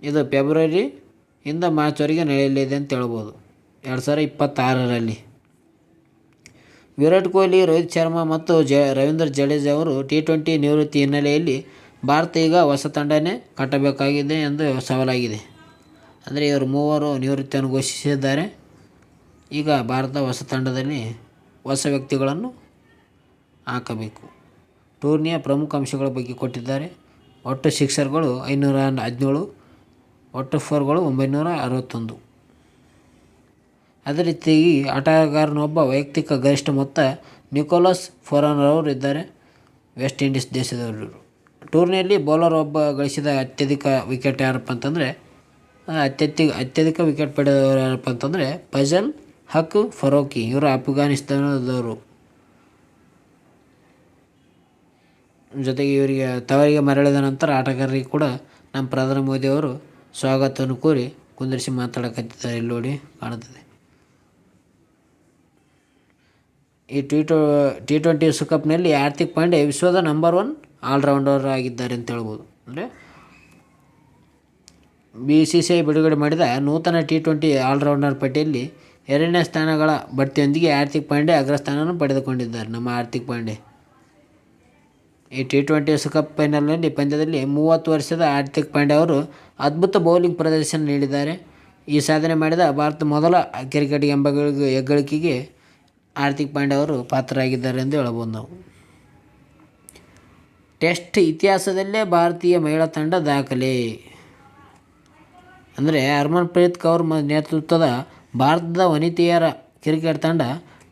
ಇದು ಫೆಬ್ರವರಿಯಿಂದ ಮಾರ್ಚ್ವರೆಗೆ ನಡೆಯಲಿದೆ ಅಂತ ಹೇಳ್ಬೋದು 2026ರಲ್ಲಿ. ವಿರಾಟ್ ಕೊಹ್ಲಿ, ರೋಹಿತ್ ಶರ್ಮಾ ಮತ್ತು ರವೀಂದ್ರ ಜಡೇಜಾ ಅವರು T20 ನಿವೃತ್ತಿ ಹಿನ್ನೆಲೆಯಲ್ಲಿ ಭಾರತ ಈಗ ಹೊಸ ತಂಡನೇ ಕಟ್ಟಬೇಕಾಗಿದೆ ಎಂದು ಸವಾಲಾಗಿದೆ. ಅಂದರೆ ಇವರು ಮೂವರು ನಿವೃತ್ತಿಯನ್ನು ಘೋಷಿಸಿದ್ದಾರೆ. ಈಗ ಭಾರತ ಹೊಸ ತಂಡದಲ್ಲಿ ಹೊಸ ವ್ಯಕ್ತಿಗಳನ್ನು ಹಾಕಬೇಕು. ಟೂರ್ನಿಯ ಪ್ರಮುಖ ಅಂಶಗಳ ಬಗ್ಗೆ ಕೊಟ್ಟಿದ್ದಾರೆ. ಒಟ್ಟು ಸಿಕ್ಸರ್ಗಳು 517, ಒಟ್ಟು ಫೋರ್ಗಳು 961. ಅದೇ ರೀತಿ ಈ ಆಟಗಾರನೊಬ್ಬ ವೈಯಕ್ತಿಕ ಗರಿಷ್ಠ ಮೊತ್ತ ನಿಕೋಲಸ್ ಪೂರನ್ ಅವರು ಇದ್ದಾರೆ, ವೆಸ್ಟ್ ಇಂಡೀಸ್ ದೇಶದವರು. ಟೂರ್ನಿಯಲ್ಲಿ ಬೌಲರ್ ಒಬ್ಬ ಗಳಿಸಿದ ಅತ್ಯಧಿಕ ವಿಕೆಟ್ ಯಾರಪ್ಪ ಅಂತಂದರೆ ಅತ್ಯಧಿಕ ವಿಕೆಟ್ ಪಡೆದವರು ಯಾರಪ್ಪ ಅಂತಂದರೆ ಫಜಲ್ ಹಕ್ ಫರೂಕಿ, ಇವರು ಅಫ್ಘಾನಿಸ್ತಾನದವರು. ಜೊತೆಗೆ ಇವರಿಗೆ ತವರಿಗೆ ಮರಳಿದ ನಂತರ ಆಟಗಾರರಿಗೆ ಕೂಡ ನಮ್ಮ ಪ್ರಧಾನಿ ಮೋದಿಯವರು ಸ್ವಾಗತವನ್ನು ಕೋರಿ ಕುಂದಿರಿಸಿ ಮಾತಾಡಕತ್ತಿದ್ದಾರೆ. ಇಲ್ಲಿ ನೋಡಿ ಕಾಣುತ್ತದೆ. ಈ T20 ವಿಶ್ವಕಪ್ನಲ್ಲಿ ಹಾರ್ದಿಕ್ ಪಾಂಡ್ಯ ವಿಶ್ವದ ನಂಬರ್ 1 ಆಲ್ರೌಂಡರ್ ಆಗಿದ್ದಾರೆ ಅಂತ ಹೇಳ್ಬೋದು. ಅಂದರೆ BCCI ಬಿಡುಗಡೆ ಮಾಡಿದ ನೂತನ T20 ಆಲ್ರೌಂಡರ್ ಪಟ್ಟಿಯಲ್ಲಿ 2ನೇ ಸ್ಥಾನಗಳ ಬಡ್ತಿಯೊಂದಿಗೆ ಹಾರ್ದಿಕ್ ಪಾಂಡ್ಯ ಅಗ್ರಸ್ಥಾನವನ್ನು ಪಡೆದುಕೊಂಡಿದ್ದಾರೆ. ನಮ್ಮ ಹಾರ್ದಿಕ್ ಪಾಂಡ್ಯ ಈ T20 ವಿಶ್ವಕಪ್ ಫೈನಲ್ನಲ್ಲಿ ಪಂದ್ಯದಲ್ಲಿ 30 ವರ್ಷದ ಹಾರ್ದಿಕ್ ಪಾಂಡ್ಯ ಅವರು ಅದ್ಭುತ ಬೌಲಿಂಗ್ ಪ್ರದರ್ಶನ ನೀಡಿದ್ದಾರೆ. ಈ ಸಾಧನೆ ಮಾಡಿದ ಭಾರತ ಮೊದಲ ಕ್ರಿಕೆಟ್ ಎಂಬ ಹೆಗ್ಗಳಿಕೆಗೆ ಹಾರ್ದಿಕ್ ಪಾಂಡ್ಯ ಅವರು ಪಾತ್ರರಾಗಿದ್ದಾರೆ ಎಂದು ಹೇಳಬಹುದು ನಾವು. ಟೆಸ್ಟ್ ಇತಿಹಾಸದಲ್ಲೇ ಭಾರತೀಯ ಮಹಿಳಾ ತಂಡ ದಾಖಲೆ. ಅಂದರೆ ಹರ್ಮನ್ಪ್ರೀತ್ ಕೌರ್ ನೇತೃತ್ವದ ಭಾರತದ ವನಿತೆಯರ ಕ್ರಿಕೆಟ್ ತಂಡ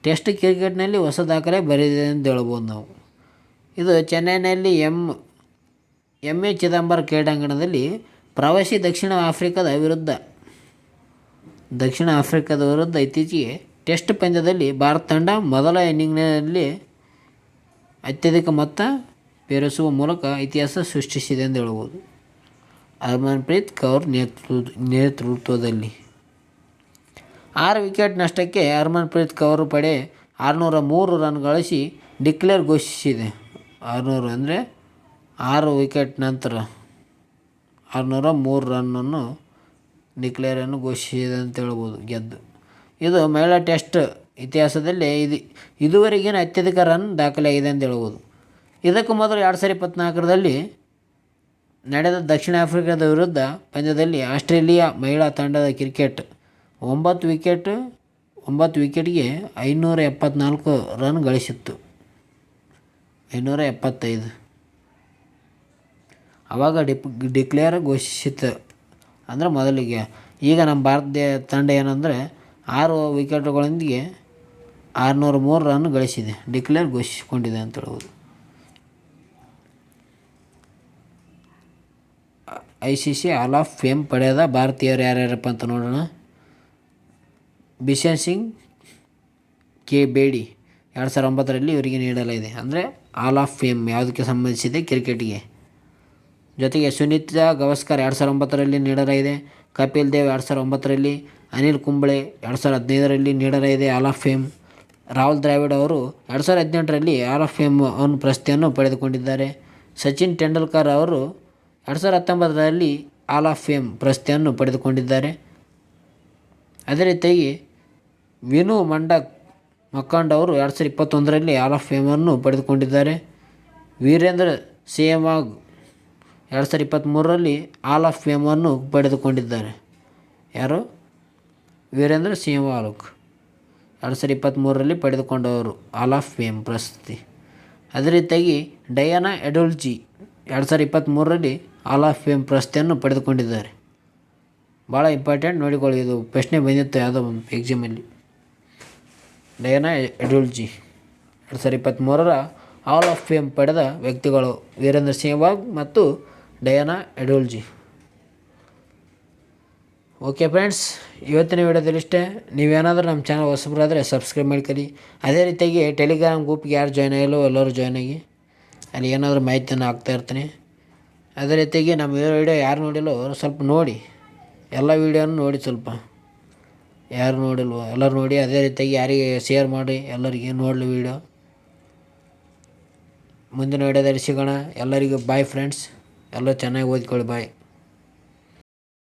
ಟೆಸ್ಟ್ ಕ್ರಿಕೆಟ್ನಲ್ಲಿ ಹೊಸ ದಾಖಲೆ ಬರೆದಿದೆ ಎಂದು ಹೇಳಬಹುದು ನಾವು. ಇದು ಚೆನ್ನೈನಲ್ಲಿ MA ಚಿದಂಬರಂ ಕ್ರೀಡಾಂಗಣದಲ್ಲಿ ಪ್ರವಾಸಿ ದಕ್ಷಿಣ ಆಫ್ರಿಕಾದ ವಿರುದ್ಧ ಇತ್ತೀಚೆಗೆ ಟೆಸ್ಟ್ ಪಂದ್ಯದಲ್ಲಿ ಭಾರತ ತಂಡ ಮೊದಲ ಇನ್ನಿಂಗ್ಸ್ನಲ್ಲಿ ಅತ್ಯಧಿಕ ಮೊತ್ತ ಪೇರಿಸುವ ಮೂಲಕ ಇತಿಹಾಸ ಸೃಷ್ಟಿಸಿದೆ ಎಂದು ಹೇಳಬಹುದು. ಹರ್ಮನ್ಪ್ರೀತ್ ಕೌರ್ ನೇತೃತ್ವದಲ್ಲಿ 6 ವಿಕೆಟ್ ನಷ್ಟಕ್ಕೆ ಹರ್ಮನ್ಪ್ರೀತ್ ಕೌರ್ ಪಡೆ 603 ರನ್ ಗಳಿಸಿ ಡಿಕ್ಲೇರ್ ಘೋಷಿಸಿದೆ. 600 ಅಂದರೆ 6 ವಿಕೆಟ್ ನಂತರ 603 ರನ್ನನ್ನು ಡಿಕ್ಲೇರನ್ನು ಘೋಷಿಸಿದೆ ಅಂತ ಹೇಳ್ಬೋದು ಗೆದ್ದು. ಇದು ಮಹಿಳಾ ಟೆಸ್ಟ್ ಇತಿಹಾಸದಲ್ಲಿ ಇದುವರೆಗಿನ ಅತ್ಯಧಿಕ ರನ್ ದಾಖಲೆಯಾಗಿದೆ ಅಂತ ಹೇಳ್ಬೋದು. ಇದಕ್ಕೂ ಮೊದಲು 2024ರಲ್ಲಿ ನಡೆದ ದಕ್ಷಿಣ ಆಫ್ರಿಕಾದ ವಿರುದ್ಧ ಪಂದ್ಯದಲ್ಲಿ ಆಸ್ಟ್ರೇಲಿಯಾ ಮಹಿಳಾ ತಂಡದ ಕ್ರಿಕೆಟ್ 9 ವಿಕೆಟ್ಗೆ 574 ರನ್ ಗಳಿಸಿತ್ತು. 575 ಆವಾಗ ಡಿಕ್ಲೇರ್ ಘೋಷಿಸಿತ್ತು. ಅಂದರೆ ಮೊದಲಿಗೆ. ಈಗ ನಮ್ಮ ಭಾರತ ತಂಡ ಏನಂದರೆ 6 ವಿಕೆಟ್ಗಳೊಂದಿಗೆ 603 ರನ್ ಗಳಿಸಿದೆ, ಡಿಕ್ಲೇರ್ ಘೋಷಿಸಿಕೊಂಡಿದೆ ಅಂತ ಹೇಳ್ಬೋದು. ICC ಹಾಲ್ ಆಫ್ ಫೇಮ್ ಪಡೆದ ಭಾರತೀಯರು ಯಾರ್ಯಾರಪ್ಪ ಅಂತ ನೋಡೋಣ. ಬಿಷನ್ ಸಿಂಗ್, ಕೆ ಬೇಡಿ 2009ರಲ್ಲಿ ಇವರಿಗೆ ನೀಡಲಾಗಿದೆ. ಅಂದರೆ ಹಾಲ್ ಆಫ್ ಫೇಮ್ ಯಾವುದಕ್ಕೆ ಸಂಬಂಧಿಸಿದೆ? ಕ್ರಿಕೆಟ್ಗೆ. ಜೊತೆಗೆ ಸುನೀತಾ ಗವಾಸ್ಕರ್ 2009ರಲ್ಲಿ ನೀಡಲಾಗಿದೆ. ಕಪಿಲ್ ದೇವ್ 2009ರಲ್ಲಿ, ಅನಿಲ್ ಕುಂಬ್ಳೆ 2015ರಲ್ಲಿ ನೀಡಲಾಗಿದೆ ಹಾಲ್ ಆಫ್ ಫೇಮ್. ರಾಹುಲ್ ದ್ರಾವಿಡ್ ಅವರು 2018ರಲ್ಲಿ ಹಾಲ್ ಆಫ್ ಫೇಮ್ ಪ್ರಶಸ್ತಿಯನ್ನು ಪಡೆದುಕೊಂಡಿದ್ದಾರೆ. ಸಚಿನ್ ತೆಂಡೂಲ್ಕರ್ ಅವರು 2019ರಲ್ಲಿ ಹಾಲ್ ಆಫ್ ಫೇಮ್ ಪ್ರಶಸ್ತಿಯನ್ನು ಪಡೆದುಕೊಂಡಿದ್ದಾರೆ. ಅದೇ ರೀತಿಯಾಗಿ ವಿನು ಮಕ್ಕಂಡ್ ಅವರು 2021ರಲ್ಲಿ ಹಾಲ್ ಆಫ್ ಫೇಮನ್ನು ಪಡೆದುಕೊಂಡಿದ್ದಾರೆ. ವೀರೇಂದ್ರ ಸೆಹವಾಗ್ 2023ರಲ್ಲಿ ಹಾಲ್ ಆಫ್ ಫೇಮನ್ನು ಪಡೆದುಕೊಂಡಿದ್ದಾರೆ. ಯಾರು? ವೀರೇಂದ್ರ ಸೆಹವಾಗ್ 2023ರಲ್ಲಿ ಪಡೆದುಕೊಂಡವರು ಹಾಲ್ ಆಫ್ ಫೇಮ್ ಪ್ರಶಸ್ತಿ. ಅದೇ ರೀತಿಯಾಗಿ ಡಯಾನಾ ಎಡೋಲ್ಜಿ 2023ರಲ್ಲಿ ಹಾಲ್ ಆಫ್ ಫೇಮ್ ಪ್ರಶಸ್ತಿಯನ್ನು ಪಡೆದುಕೊಂಡಿದ್ದಾರೆ. ಭಾಳ ಇಂಪಾರ್ಟೆಂಟ್ ನೋಡಿಕೊಳ್ಳಿ, ಇದು ಪ್ರಶ್ನೆ ಬಂದಿತ್ತು ಯಾವುದೋ ಒಂದು ಎಕ್ಸಾಮಲ್ಲಿ. ಡಯಾನಾ ಎಡೋಲ್ಜಿ 2023ರ ಹಾಲ್ ಆಫ್ ಫೇಮ್ ಪಡೆದ ವ್ಯಕ್ತಿಗಳು ವೀರೇಂದ್ರ ಸೆಹವಾಗ್ ಮತ್ತು ಡಯಾನಾ ಎಡೋಲ್ಜಿ. ಓಕೆ ಫ್ರೆಂಡ್ಸ್, ಇವತ್ತಿನ ವಿಡಿಯೋದಲ್ಲಿ ಇಷ್ಟೇ. ನೀವೇನಾದರೂ ನಮ್ಮ ಚಾನಲ್ ಹೊಸಬರಾದರೆ ಸಬ್ಸ್ಕ್ರೈಬ್ ಮಾಡ್ಕೊಳ್ಳಿ. ಅದೇ ರೀತಿಯಾಗಿ ಟೆಲಿಗ್ರಾಮ್ ಗ್ರೂಪ್ಗೆ ಯಾರು ಜಾಯ್ನ್ ಆಗಿಲ್ಲೋ ಎಲ್ಲರೂ ಜಾಯ್ನ್ ಆಗಿ, ಅಲ್ಲಿ ಏನಾದರೂ ಮಾಹಿತಿಯನ್ನು ಹಾಕ್ತಾಯಿರ್ತೀನಿ. ಅದೇ ರೀತಿಯಾಗಿ ನಮ್ಮ ವಿಡಿಯೋ ಯಾರು ನೋಡಿಲ್ಲೋ ಸ್ವಲ್ಪ ನೋಡಿ, ಎಲ್ಲ ವೀಡಿಯೋನು ನೋಡಿ, ಸ್ವಲ್ಪ ಯಾರು ನೋಡಿಲ್ವೋ ಎಲ್ಲರೂ ನೋಡಿ. ಅದೇ ರೀತಿಯಾಗಿ ಯಾರಿಗೆ ಶೇರ್ ಮಾಡಿ, ಎಲ್ಲರಿಗೆ ನೋಡಲಿ ವೀಡಿಯೋ. ಮುಂದಿನ ವಿಡಿಯೋದಲ್ಲಿ ಸಿಗೋಣ. ಎಲ್ಲರಿಗೂ ಬಾಯ್ ಫ್ರೆಂಡ್ಸ್. ಎಲ್ಲ ಚೆನ್ನಾಗಿ ಓದ್ಕೊಳ್ಳಿ. ಬಾಯ್.